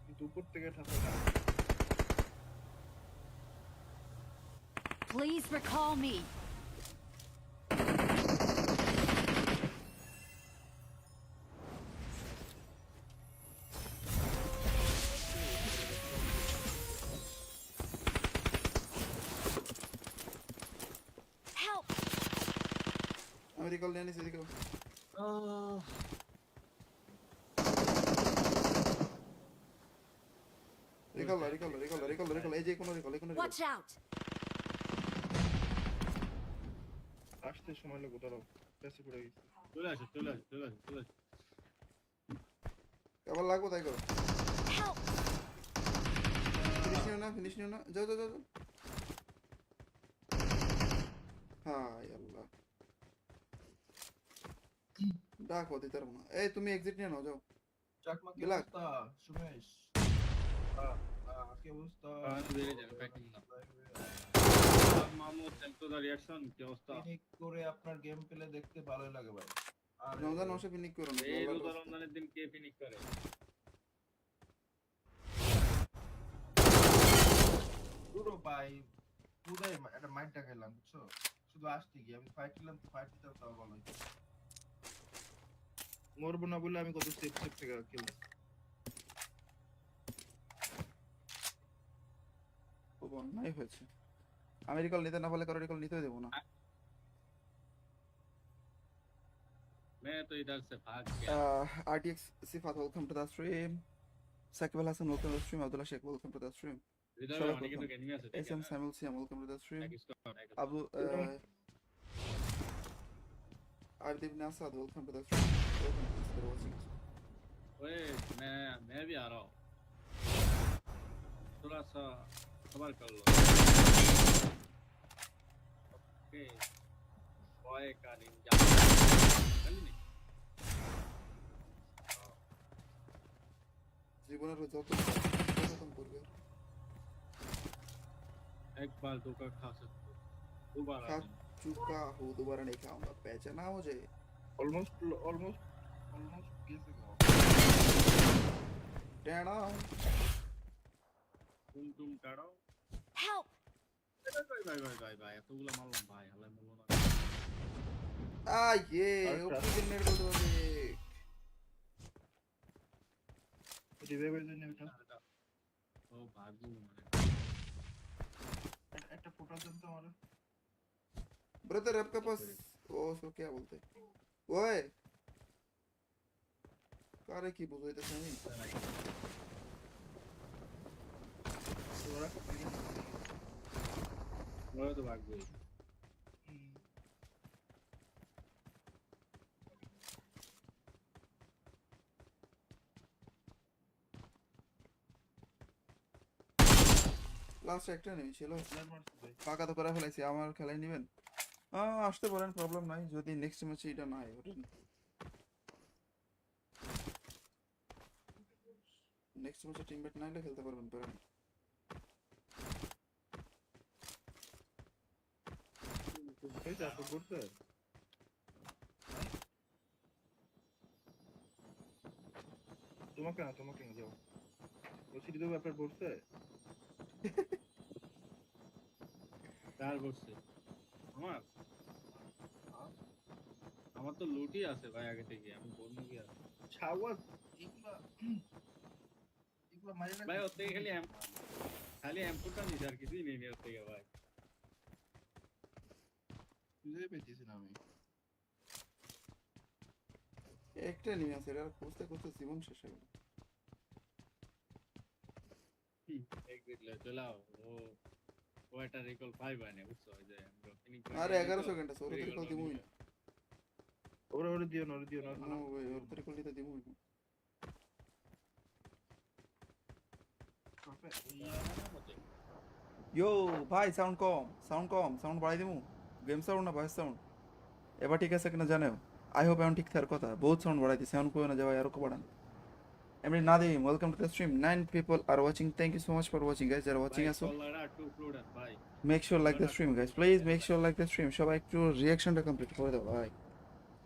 কিন্তু উপর থেকে ঠান্ডা না। Please recall me. Help! আমি রিকল নিয়ে নিছি, রিকল এই যে কোনো রিকল Watch out! আসতে সময় লাগবে, দাঁড়াও পেছে পড়ে গেছে। চলে আসো কেবল লাগবো তাই করো। Help! ফিনিশ নিও না, যাও হাই আল্লাহ, ডাক হতে পারবো না। এই তুমি এক্সিট নিয়ে নাও, যাও। চাকমা কি বিলাক। অবস্থা সুমেশ? কি অবস্থা? বেড়ে যাবে প্যাকিং না মামু সেন্টো দা রিঅ্যাকশন কি অবস্থা ফিনিক করে আপনার গেম প্লে দেখতে ভালোই লাগে ভাই। আর রমজান মাসে ফিনিশ করো না, এই রোজা রমজানের দিন কে ফিনিশ করে পুরো ভাই পুরাই একটা মাইন্ডটা খেলাম বুঝছো, শুধু আসতে গিয়ে আমি ফাইট খেলাম, ফাইট দিতে তাও ভালো হইতো। মরবো না বলে আমি কত সেফ থেকে খেলছি। খুব অন্যায় হয়েছে। আমি রিকল নিতে না পারলে কারো রিকল নিতে দেবো না। मैं तो इधर से भाग गया RTX Sifat, welcome to the stream. Sakib Al Hassan, welcome to the stream. Abdullah Sheikh, welcome to the stream. इधर Shabak आने के तो welcome. एनिमी আছে SM Samuel Siam, welcome to the stream. इसको Abu Ardib Nasad, welcome to the stream. Welcome to watching. ओए मैं भी आ रहा हूं थोड़ा सा खबर कर लो ओके बॉय का निंजा चल नहीं জীবনের যত খতম করবে। एक बार धोखा खा सकते हो दोबारा खा नहीं। चुका हूँ, दोबारा नहीं खाऊंगा, पहचाना मुझे। অলমোস্ট গেছে গো। टेढ़ा तुम काटो Help! भाई এতগুলো মারলাম ভাই হালাই মারলো না ये ओपी जनरेट कर दो রিভাইভের জন্য ওটা ও ভাগু মানে একটা ফটো দেন তো আমারে। ब्रदर आपके पास वो उसको क्या बोलते हैं, ओए कारे की बुझाई तो नहीं। তোরা ওরা তো ভাগবে লাস্ট একটা নেই ছিল, প্লেয়ার মারছি ভাই। ফাঁকা তো করে ফেলাইছি, আমার খেলায় নেবেন? আসতে পারেন, প্রবলেম নাই, যদি নেক্সট ম্যাচে এটা না হয় ওঠেন। নেক্সট ম্যাচে টিমমেট না হলে খেলতে পারবেন পারেন। এই যা তো করতে তোমাকে না যাও বলছি দিদি ব্যাপার পড়ছে কার করছে? আমার আমার তো লুটই আছে ভাই আগে থেকে, আমি বলবো কি আর ছাওয়াজ এগুলা এগুলা মাইরে না ভাই, ওর থেকে খালি এমপুরটা নিস আর কিছুই নেই ওর থেকে ভাই। খুঁজে পেয়েছি না আমি। একটা নিয়ে আছে, এটা খুঁজতে খুঁজতে জীবন শেষ হয়ে গেল। এক দিলে চলাও ও একটা রিকল 5 আনে বুঝছো, ওই যে আমরা ফিনিশ আরে 11 সেকেন্ড আছে, ওর তো রিকল দিমুই না। ওরে দিও না নো ওয়ে, ওর তো রিকল দিতে দিমুই না। ইয়ো ভাই, সাউন্ড কম, সাউন্ড বাড়াই দিমু। গেম সাউন্ড না ভয়েস সাউন্ড? এবার ঠিক আছে কিনা জানেও? আই হোপ এখন ঠিক থাকার কথা, বহুত সাউন্ড বাড়াই দিই, সাউন্ড করে না যাওয়া আর বাড়ান। এমনি Nadim, welcome to the stream, 9 people are watching, thank you so much for watching guys, যারা watching আছো ভাই make sure like the stream guys, please make sure like the stream, সবাই একটু রিঅ্যাকশনটা কমপ্লিট করে দাও ভাই,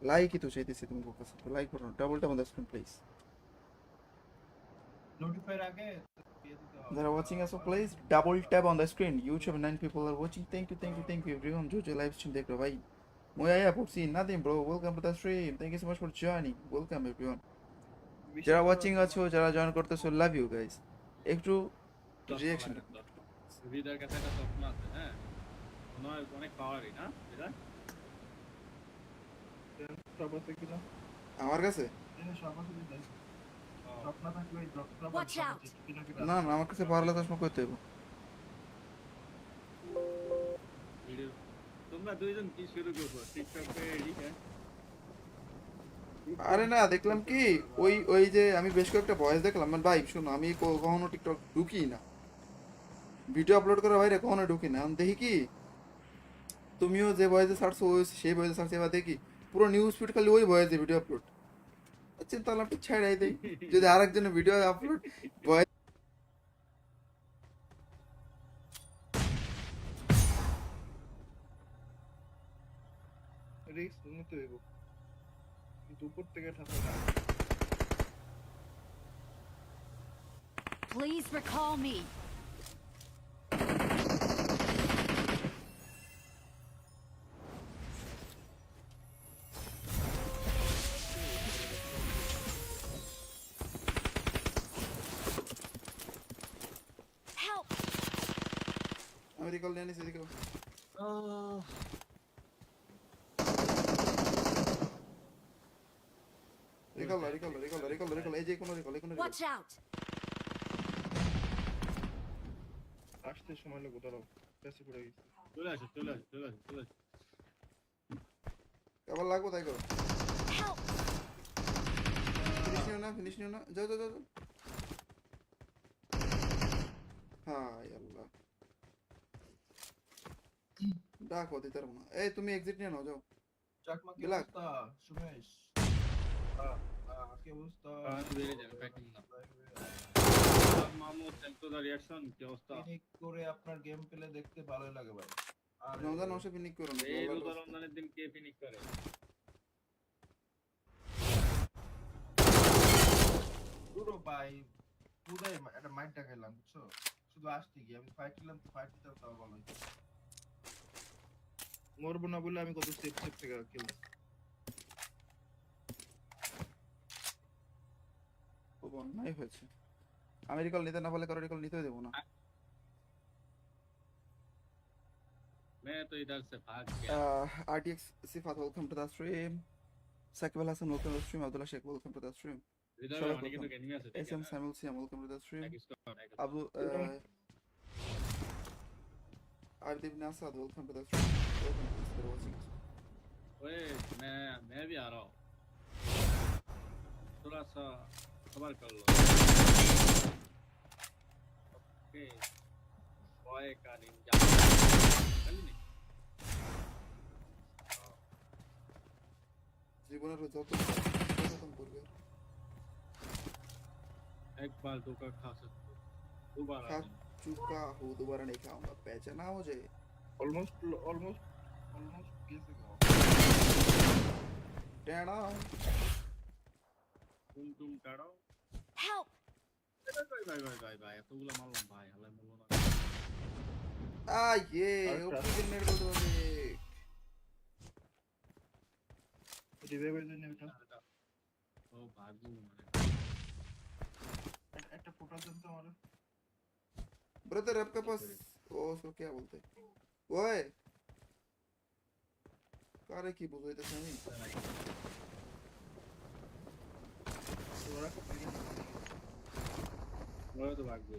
লাইকই তো চাইতেছি তুমি কাছে, তো লাইক করো, double tap on the screen please. Notifier আগে দিয়ে দিতে হবে। যারা watching আছো please double tap on the screen, ইউটিউবে 9 people are watching, thank you everyone जो जो लाइव स्ट्रीम देख रहे हो भाई। মোয়া পড়ছি Nadim bro, welcome to the stream, thank you so much for joining, welcome everyone. যারা ওয়াচিং আছো, যারা জয়েন করতেছো, লাভ ইউ গাইস, একটু রিঅ্যাকশন। সুবিধার কাছে একটা স্বপ্ন আছে, হ্যাঁ মনে হয় অনেক পাওয়ারই না এটা। সব আছে কিনা আমার কাছে এটা সব আছে দিই ড্রপ না থাকলে ড্রপ Watch out! না না, আমার কাছে পারলে চশমা করতে হবে। ভিডিও তোমরা দুইজন কি শুরু করবো টিকটকে এডি? হ্যাঁ আরে না, দেখলাম কি ওই ওই যে আমি বেশ কয়েকটা ভয়েস দেখলাম, মানে ভাই শোনো, আমি কখনো টিকটক ঢুকি না, ভিডিও আপলোড করার বাইরে কখনো ঢুকি না। আমি দেখি কি তুমিও যে ভয়েসে ছাড়ছো ওই সেই ভয়েসে ছাড়ছো, এবার দেখি পুরো নিউজ ফিড খালি ওই ভয়েসে ভিডিও আপলোড। চিন্তা করলাম একটু ছেড়াই দেই, যদি আরেকজনের ভিডিও আপলোড ভয়েস। রিস্ক নিতে হইব কিন্তু উপর থেকে ঠাসা না। Please recall me. Help! আমি রিকল নিয়ে নিছি, রিকল রিকল এই যে কোনো রিকল Watch out! আসতে সময় লাগবে, দাঁড়াও পেছে পড়ে গেছে। চলে আসো আবার লাগবো, তাই করো। Help! ফিনিশ নিও না, যাও যাও যাও। হাই আল্লাহ, ডাকো দিতে পারবো না। এই তুমি এক্সিট নিয়ে নাও, যাও। চাকমা কি বিলাক। অবস্থা সুমেশ? কি অবস্থা? বেড়ে যাবে প্যাকিং না। মামুদ সেন্টো দা রিঅ্যাকশন কি অবস্থা? ফিনিক করে আপনার গেম প্লে দেখতে ভালোই লাগে ভাই। আর রমজান মাসে ফিনিশ করো না, এই আল্লাহর রোজা রাস্তায়। রমজানের দিন কে ফিনিশ করে? পুরো ভাই পুরাই একটা মাইন্ডটা খেলাম বুঝছো, শুধু আসতে গিয়ে আমি ফাইট খেলাম, ফাইট দিতাম তাও ভালো হইতো। মরবো না বলে আমি কত সেফ থেকে খেলছি। খুব অন্যায় হয়েছে, আমি রিকল নিতে না পারলে কারো রিকল নিতে দেবো না। मैं तो इधर से भाग गया। RTX Sifat, welcome to the stream. Sakib Al Hassan, welcome to the stream. Abdullah Sheikh, welcome to the stream. इधर Shalom, वाले के तो welcome. एनिमी আছে ঠিক SM আছে। Samuel Siam, welcome to the stream. এক इसको Abu Ardib Nasad, welcome to the stream. Welcome to the watching. ओए मैं भी आ रहा हूँ, थोड़ा सा सबर कर लो। ओके ভয় কারিন জীবনের যত সচেতন করবে एक बार धोखा खा सकते हो दोबारा खा नहीं। चुका हूँ दोबारा नहीं खाऊंगा पहचाना मुझे ऑलमोस्ट कैसे गाओ टेढ़ा तुम टाड़ो Help! भाई এতগুলা মারলাম ভাই হালাই মারলো না ये अरे ओपी ग्रेनेड को दो एक রিভাইভ এর জন্য এটা ও ভাগু মানে একটা ফটো দেন তো আমার ब्रदर आपके पास वो उसको क्या बोलते हैं ओए कारे की बोल रहे थे नहीं তোরা কত ওরা তো ভাগবে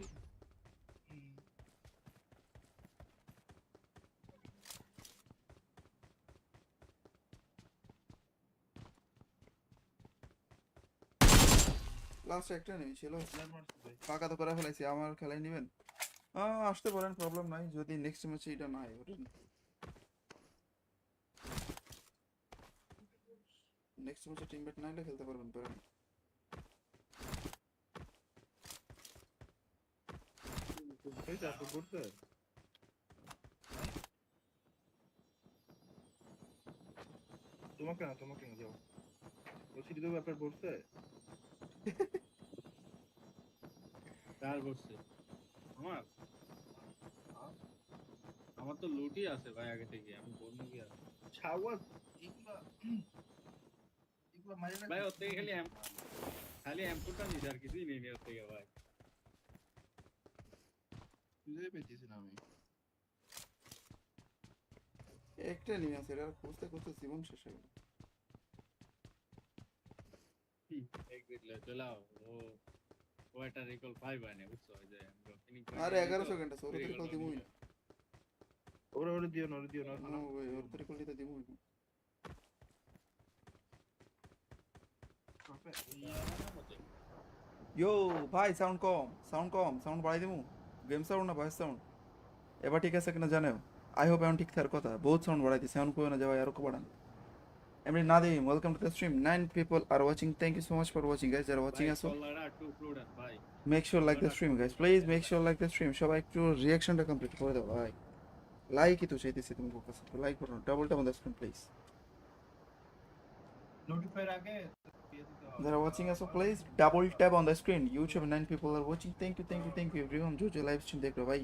লাস্ট একটা নেই ছিল প্ল্যান মারছি ভাই ফাঁকা তো করে ফেলাইছি আমার খেলাই নেবেন আসতে পারেন প্রবলেম নাই যদি নেক্সট ম্যাচে এটা না হয় ওটা নেক্সট ম্যাচে টিমমেট না হলে খেলতে পারবেন পারেন এই যা তো করতে তোমাকে না যাও বলছি তো ব্যাপার বলতে কার করছে আমার আমার তো লুটই আছে ভাই আগে থেকে আমি বলবো কি আর ছাওয়া এগুলা মাইরা ভাই ওর থেকে খালি এমপুটা নিস আর কিছুই নেই ওর থেকে ভাই খুঁজে পেয়েছি না আমি একটা নিয়ে আছে এটা খুঁজতে খুঁজতে জীবন শেষ হয়ে গেল एक मिनट ले चलाओ वो এটা রিকল 5 আনে বুঝছো ওই যে আমরা ফিনিশ আরে 1100 ঘন্টা সৌর রিকল দিমুই না ওরে দিও না নো ভাই ওর রিকল দিতে দিমুই না ইয়ো ভাই সাউন্ড কম সাউন্ড বাড়াই দিমু গেম সাউন্ড না ভয়েস সাউন্ড এবার ঠিক আছে কিনা জানেও আই হোপ এখন ঠিক থাকার কথা বহুত সাউন্ড বাড়াই দিই সাউন্ড করে না যাওয়া আরো বাড়ান এমনি Nadim welcome to the stream 9 people are watching thank you so much for watching guys যারা watching আছো ভাই make sure like the stream guys please make sure like the stream সবাই একটু রিঅ্যাকশনটা কমপ্লিট করে দাও ভাই লাইকই তো চাইতেছি তুমি কাছে লাইক করো double tap on the screen please notifier আগে দিয়ে দিতে হবে যারা watching us please double tap on the screen youtube 9 people are watching thank you everyone जो live stream देख रहे हो भाई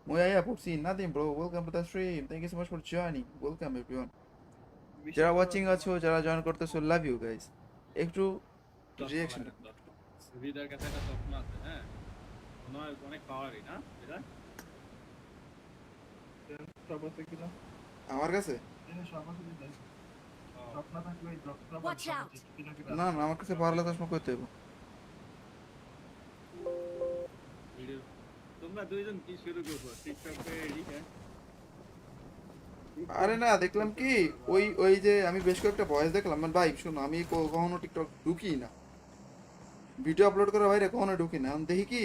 मोया पॉप्सी Nadim bro welcome to the stream thank you so much for joining welcome everyone যারা ওয়াচিং আছো যারা জয়েন করতেছো লাভ ইউ গাইস একটু রিঅ্যাকশন সুবিধার কাছে একটা স্বপ্ন আছে হ্যাঁ মনে হয় অনেক পাওয়ারই না এটা সব আছে কিনা আমার কাছে সব আছে দিই স্বপ্ন থাকলে ওই ডক্টর Watch out! না না আমার কাছে পারলে চশমা করতে হবে ভিডিও তোমরা দুইজন কি শুরু করছো টিকটকে এডিট হ্যাঁ আরে না দেখলাম কি ওই যে আমি বেশ কয়েকটা ভয়েস দেখলাম মানে ভাই শোনো আমি কখনো টিকটক ঢুকি না ভিডিও আপলোড করার বাইরে কখনো ঢুকি না আমি দেখি কি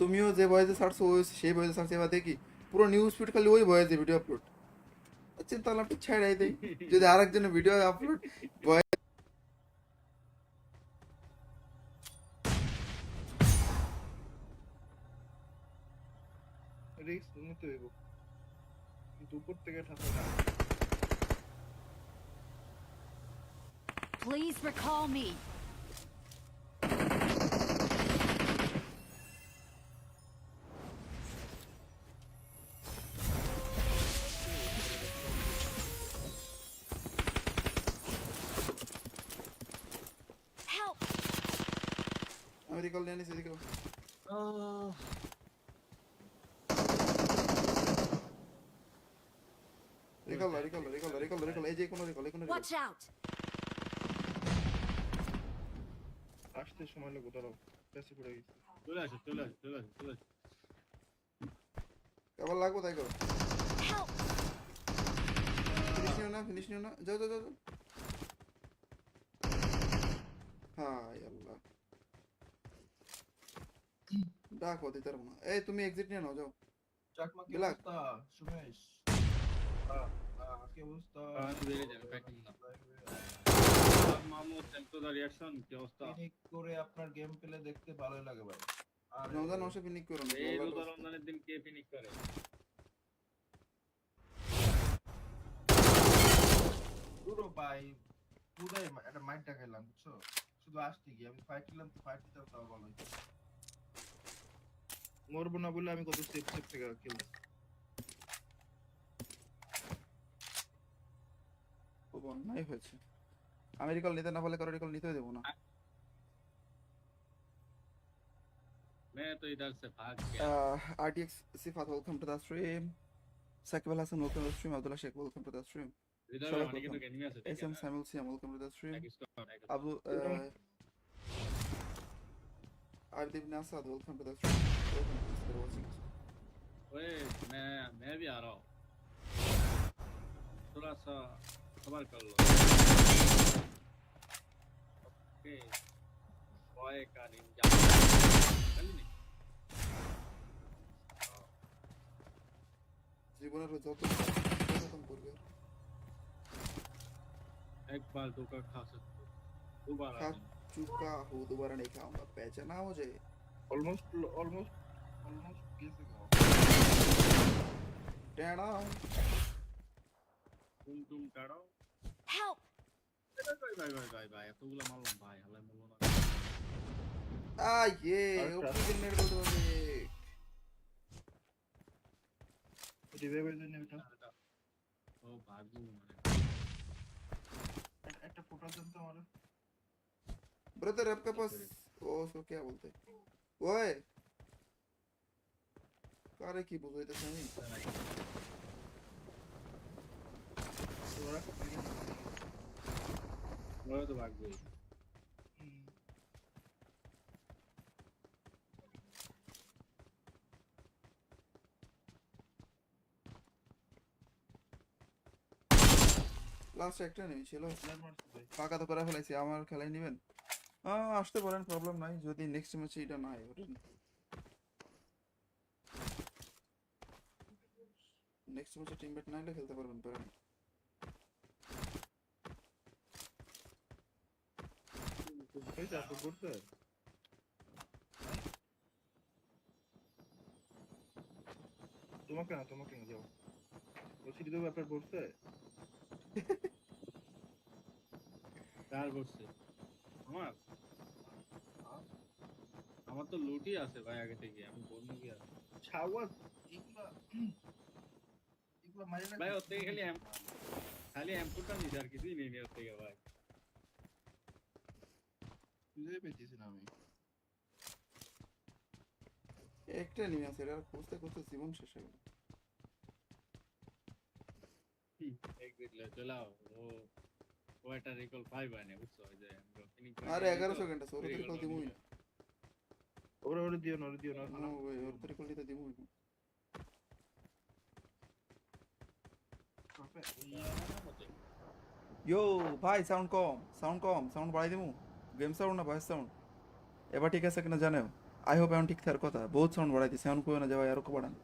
তুমিও যে ভয়েসে ছাড়ছো ওই সেই ভয়েসে ছাড়ছো এবার দেখি পুরো নিউজ ফিড খালি ওই ভয়েসে ভিডিও আপলোড চিন্তা করলাম একটু ছেড়াই দেই যদি আরেকজনের ভিডিও আপলোড রিস্ক নিতে হইব দুপুর থেকে ঠাসা না Please recall me. Help! আমি রিকল নিয়ে নিছি রিকল রিকল এই যে কোনো রিকল Watch out! আসতে সময় লাগবে দাঁড়াও পেছে পড়ে গেছে চলে আসো কেবল লাগবো তাই করো Help! ফিনিশ নিও না যাও হাই আল্লাহ ডাকো দিতে পারবো না এই তুমি এক্সিট নিয়ে নাও যাও চাকমা কি Bilal. অবস্থা সুমেশ? কি অবস্থা? বেড়ে যাবে প্যাকিং না মামুদ সেন্টোর রিঅ্যাকশন কি অবস্থা Picnic করে আপনার গেম পেলে দেখতে ভালোই লাগে ভাই। আর রমজান মাসে পিকনিক করুন এই রোজা রমজানের দিন কে ফিনিশ করে পুরো ভাই পুরাই একটা মাইন্ডটা খেলাম বুঝছো, শুধু আসতে গিয়ে আমি ফাইট খেলাম, ফাইট দিতাম তাও ভালো হইতো। মরবো না বলে আমি কত সেফ সেফ থেকে খেলছি। খুব অন্যায় হয়েছে। আমি রিকল নিতে না পারলে কারো রিকল নিতেও দেবো না। मैं तो इधर से भाग गया RTX Sifat, welcome to the stream. Sakib Al Hassan, welcome to the stream. Abdullah Sheikh, welcome to the stream. इधर Shalak, वाले की तो welcome. एनिमी আছে SM Samuel Siam, welcome to the stream. Tag इसको Abu Ardib Nasad, welcome to the stream. Welcome to the watching. ओए मैं भी आ रहा हूं थोड़ा सा सबर कर लो ओके बॉय का निंजा चल नहीं জীবনের যত খতম করবে एक बार धोखा खा सकते हो दोबारा खा नहीं। चुका हूँ, दोबारा नहीं खाऊंगा। पहचाना मुझे অলমোস্ট গেছে গো। टेढ़ा तुम टाड़ो Help! ভাই এতগুলো মারলাম ভাই হালাই মারলো না ये ओपन नेट बोलते हैं রিভাইভের জন্য এটা ও ভাগু মানে একটা ফটো দেন তো আমার। ब्रदर आपके पास वो उसको क्या बोलते हैं ओए कारे की बोल रहे थे सही তোরা ওরা তো ভাগবে লাস্ট একটা নেই ছিল প্ল্যান মারছি ভাই। ফাঁকা তো করে ফেলাইছি আমার খেলাই নেবেন আসতে পারেন প্রবলেম নাই যদি নেক্সট ম্যাচে এটা না হয় নেক্সট ম্যাচে টিমমেট না হলে খেলতে পারবেন পারেন এই যা তো করতে তোমাকে না যাও ওসিডি তো ব্যাপার পড়ছে। কার করছে আমার আমার তো লুটি আছে ভাই আগে থেকে আমি বলবো কি আছে ছাওয়াত এগুলা মাইরা ভাই ওর থেকে খালি এমপুটটা নিছে আর কিছুই নেই ওর থেকে ভাই খুঁজে পেয়েছি না আমি। একটা নিয়ে আছে আর খুঁজতে খুঁজতে জীবন শেষ হয়ে গেল एक मिनट ले चलाओ वो এটা রিকল 5 আনে বুঝছো ওই যে আমরা ফিনিশ আরে 11 সেকেন্ড আছে ওর রিকল দিমুই না ওরে দিও না নো ওই ওর রিকল দিতে দিমুই না ইয়ো ভাই সাউন্ড কম সাউন্ড বাড়াই দিমু গেম সাউন্ড না ভয়েস সাউন্ড এবার ঠিক আছে কিনা জানো আই হোপ এখন ঠিক থাকার কথা বহুত সাউন্ড বাড়াই দিছি সাউন্ড কই না যাওয়া আর কো বাড়ান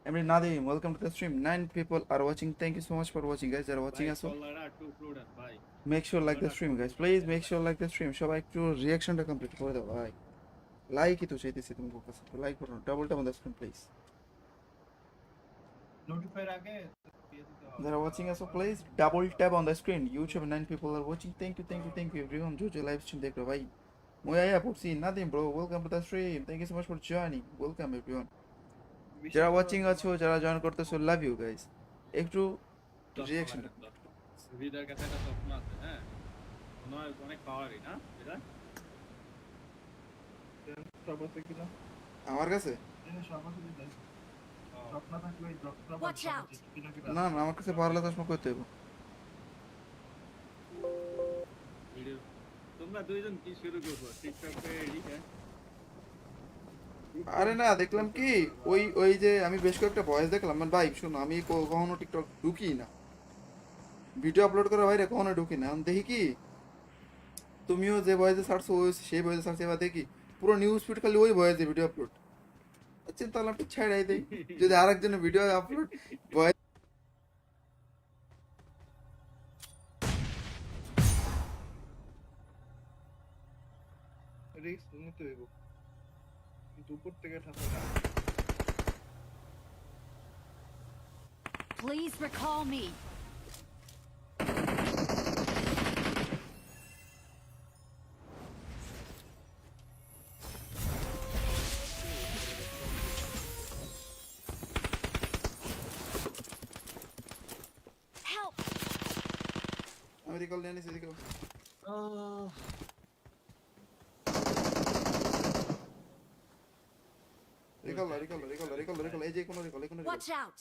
এমনি Nadim welcome to the stream 9 people are watching thank you so much for watching guys যারা watching আছো ভাই make sure like the stream guys please make sure like the stream সবাই একটু রিঅ্যাকশনটা কমপ্লিট করে দাও ভাই লাইকই তো চাইতেছি তুমি কাছে লাইক করো double tap on the screen please notifier আগে দিয়ে দিতে হবে। যারা watching us please double tap on the screen youtube 9 people are watching thank you everyone जो live stream देख रहे हो भाई मोया पुपसी Nadim bro welcome to the stream thank you so much for joining welcome everyone যারা watching আছো যারা জয়েন করতেছো লাভ ইউ গাইস একটু রিঅ্যাকশন সুবিধার কাছে একটা স্বপ্ন আছে হ্যাঁ মনে হয় অনেক পাওয়ারই না এটা সব আছে কিনা আমার কাছে সব আছে দিই স্বপ্ন থাকলে ওই ডক্টর Watch out! না আমার কাছে পারলে চশমা করতে হবে ভিডিও তোমরা দুইজন কি শুরু করছো টিকটকে ঠিক আছে আরে না দেখলাম কি ওই যে আমি বেশ কয়েকটা ভয়েস দেখলাম মানে ভাই শোনো আমি কখনো টিকটক ঢুকি না ভিডিও আপলোড করার বাইরে কখনো ঢুকি না আমি দেখি কি তুমিও যে ভয়েসে ছাড়ছো ওই সেই ভয়েসে ছাড়ছো এবার দেখি পুরো নিউজ ফিড খালি ওই ভয়েসে ভিডিও আপলোড চিন্তা করলাম একটু ছেড়াই দেই, যদি আরেকজনের ভিডিও আপলোড ভয়েস রিস্ক নিতে হইব, কিন্তু উপর থেকে ঠাসা না। Please recall me. Help! আমি রিকল নিয়ে নিছি এদিকে। রিকল এই যে কোনো রিকল Watch out!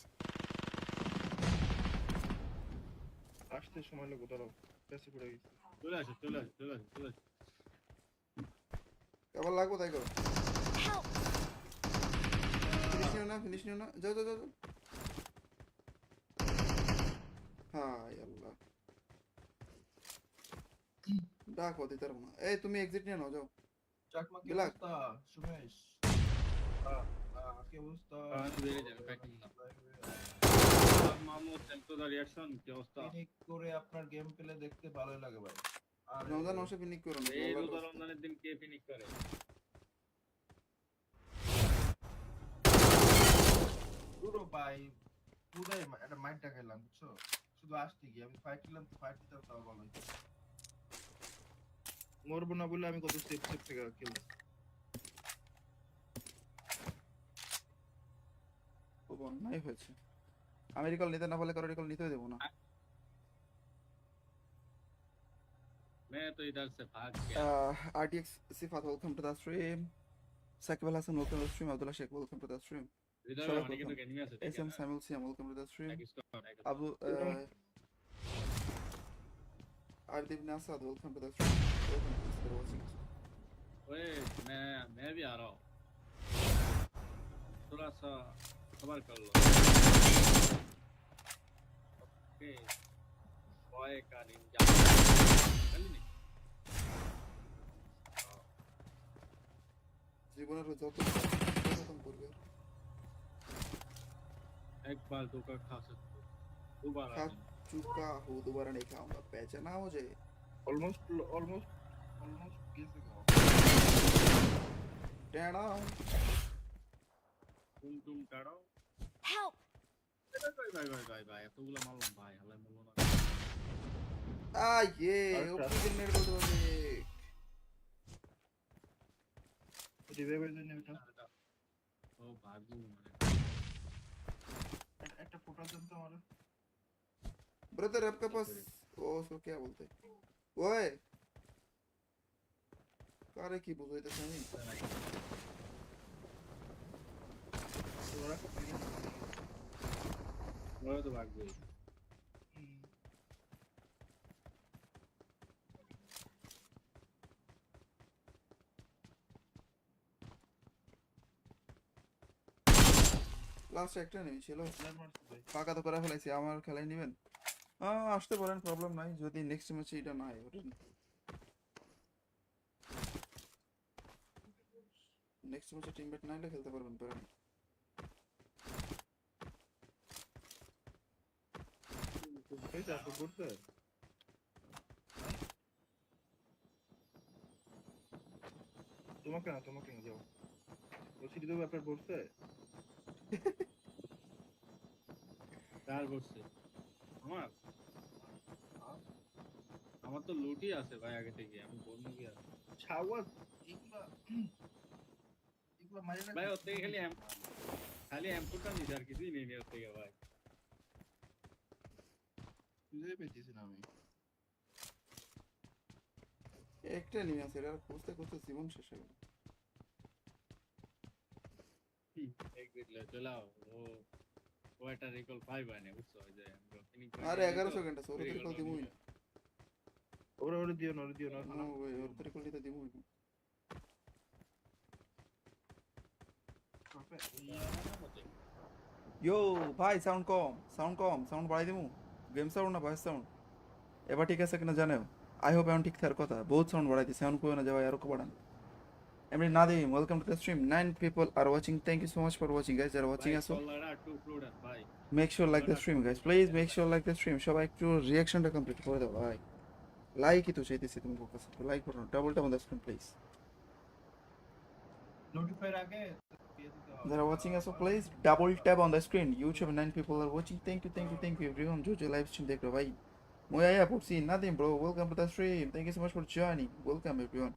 আসতে সময় লাগবে, দাঁড়াও, পেছে পড়ে গেছি। চলে আসো, চলে আসো, চলে আসো, চলে আসো। আবার লাগবো তাই করো। Help! ফিনিশ নিও না, যাও যাও যাও যাও। হায় আল্লাহ, ডাক হতে পারবো না। এই তুমি এক্সিট নিয়ে নাও, যাও। চাকমা কি বিলাস। অবস্থা সুমেশ? কি অবস্থা? আমি বেরিয়ে যাবো, packing নাও। মামু, thanks for the reaction, কি অবস্থা? ক্লিনিক করে আপনার গেম প্লে দেখতে ভালোই লাগে ভাই। আর রমজান মাসে ফিনিশ করো না, এই আল্লাহর রোজা রাস্তায়। রমজানের দিন কে ফিনিশ করে? পুরো ভাই পুরাই একটা মাইন্ডটা খেলাম, বুঝছো? শুধু আসতে গিয়ে আমি ফাইট খেলাম, ফাইট দিতে তাও ভালো হইতো। মরবো না বলে আমি কত সেফ থেকে খেলছি। খুব অন্যায় হয়েছে। আমি রিকল নিতে না পারলে কারো রিকল নিতেই দেবো না। मैं तो इधर से भाग गया। RTX Sifat, welcome to the stream. Sakib Al Hassan, welcome to the stream. Abdullah Sheikh, welcome to the stream. इधर Shabak, आने की तो welcome. एनिमी আছে, SM Samuel Siam, welcome to the stream. Thank you. Abu Ardib Nasad, welcome to the stream. Welcome to the watching. ओए मैं भी आ रहा हूँ, थोड़ा सा सबर कर लो। ओके, बॉय का निंजा चल नहीं। জীবনের যত প্রথম করবে एक बार धोखा खा सकते हो, दोबारा खा नहीं। चुका हूँ, दोबारा नहीं खाऊंगा। पहचाना मुझे? অলমোস্ট গেছে গো। টেনা तुम काटो। Help! भाई এতগুলো মারলাম ভাই, হালাই মারলো না। ये ओपन नेट बोल दो। রিভাইভের জন্য ওটা ও ভাগু মানে একটা ফোটা দেন তো আমারে। ब्रदर आपके पास वो उसको क्या बोलते हैं? ओए कारे की बोल रहे थे सही? তোরা ওরা তো ভাগবে। লাস্ট একটা নেই ছিল, প্ল্যান মারছি ভাই। ফাঁকা তো করে ফেলাইছি। আমার খেলায় নেবেন? আসতে পারেন, প্রবলেম নাই। যদি নেক্সট ম্যাচে এটা না হয়, নেক্সট ম্যাচে টিমমেট না হলে খেলতে পারবেন, পারেন। এই যা তো করতে তোমাকে না যাও। ও সিটি তো ব্যাপার করতে কার করছে? আমার আমার তো লুটই আছে ভাই আগে থেকে, আমি বলবো কি আর ছাওয়া এগুলা মারি না ভাই। ওর থেকে খালি এমপুটটা নিছে, আর কিছুই নেই ওর থেকে ভাই। খুঁজে পেয়েছি না আমি। একটা নিয়ে আছে, এটা খুঁজতে খুঁজতে জীবন শেষ হয়ে গেল। এক দিলে চলাও, ও একটা রিকল 5 আনে, বুঝছো? ওই যে আমরা ফিনিশ আরে 11 সেকেন্ড আছে, ওর রিকল দিমুই না। ওরে দিও না নো ভাই, ওর রিকল দিতে দিমুই না। ইয়ো ভাই, সাউন্ড কম, সাউন্ড বাড়াই দিমু। গেম সাউন্ড না ভয়েস সাউন্ড এবার ঠিক আছে কিনা জানো? আই হোপ এখন ঠিক থাকার কথা। বহুত সাউন্ড বাড়াই দিই, সাউন্ড কইও না, যাও আরো বাড়ান। Emre Nadim, welcome to the stream. 9 people are watching. Thank you so much for watching, guys. They're watching us. ভাই Make sure like the stream, guys. Please make sure like the stream. সবাই একটু রিঅ্যাকশনটা কমপ্লিট করে দাও ভাই। লাইকই তো চাইতেছি তুমি কাছে। লাইক করো, double tap on the screen please. Notifier আগে দিয়ে দিতে হবে। They're watching us, so please double tap on the screen. YouTube 9 people are watching. Thank you everyone. Jojo live stream দেখো ভাই। Moya পড়ছি Nadim bro, welcome to the stream. Thank you so much for joining. Welcome everyone.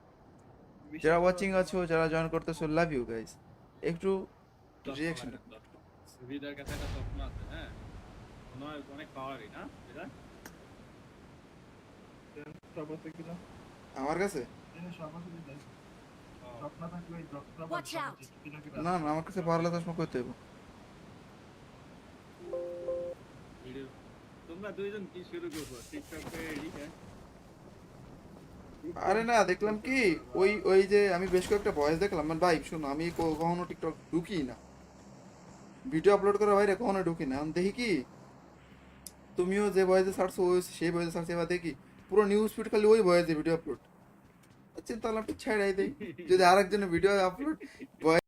যারা ওয়াচিং আছো, যারা জয়েন করতেছো, লাভ ইউ গাইস। একটু রিঅ্যাকশন সুবিধার কাছে একটা স্বপ্ন আছে, হ্যাঁ মনে হয় অনেক পাওয়ারই না এটা সব আছে কিনা? আমার কাছে সব আছে দিতে। স্বপ্ন থাকলে এই ডক্টর Watch out. না আমার কাছে পারলে তো সময় করতে হবে। ভিডিও তোমরা দুইজন কি শুরু করবো টিকটকে এডি হ্যাঁ আরে না দেখলাম কি ওই যে আমি বেশ কয়েকটা ভয়েস দেখলাম, মানে ভাই শোনো আমি কখনো টিকটক ঢুকি না, ভিডিও আপলোড করার বাইরে কখনো ঢুকি না। আমি দেখি কি তুমিও যে ভয়েসে ছাড়ছো ওই সেই ভয়েসে ছাড়ছো, এবার দেখি পুরো নিউজ ফিড খালি ওই ভয়েসে ভিডিও আপলোড। চিন্তা করলাম ছাড়াই দেই, যদি আরেকজনের ভিডিও আপলোড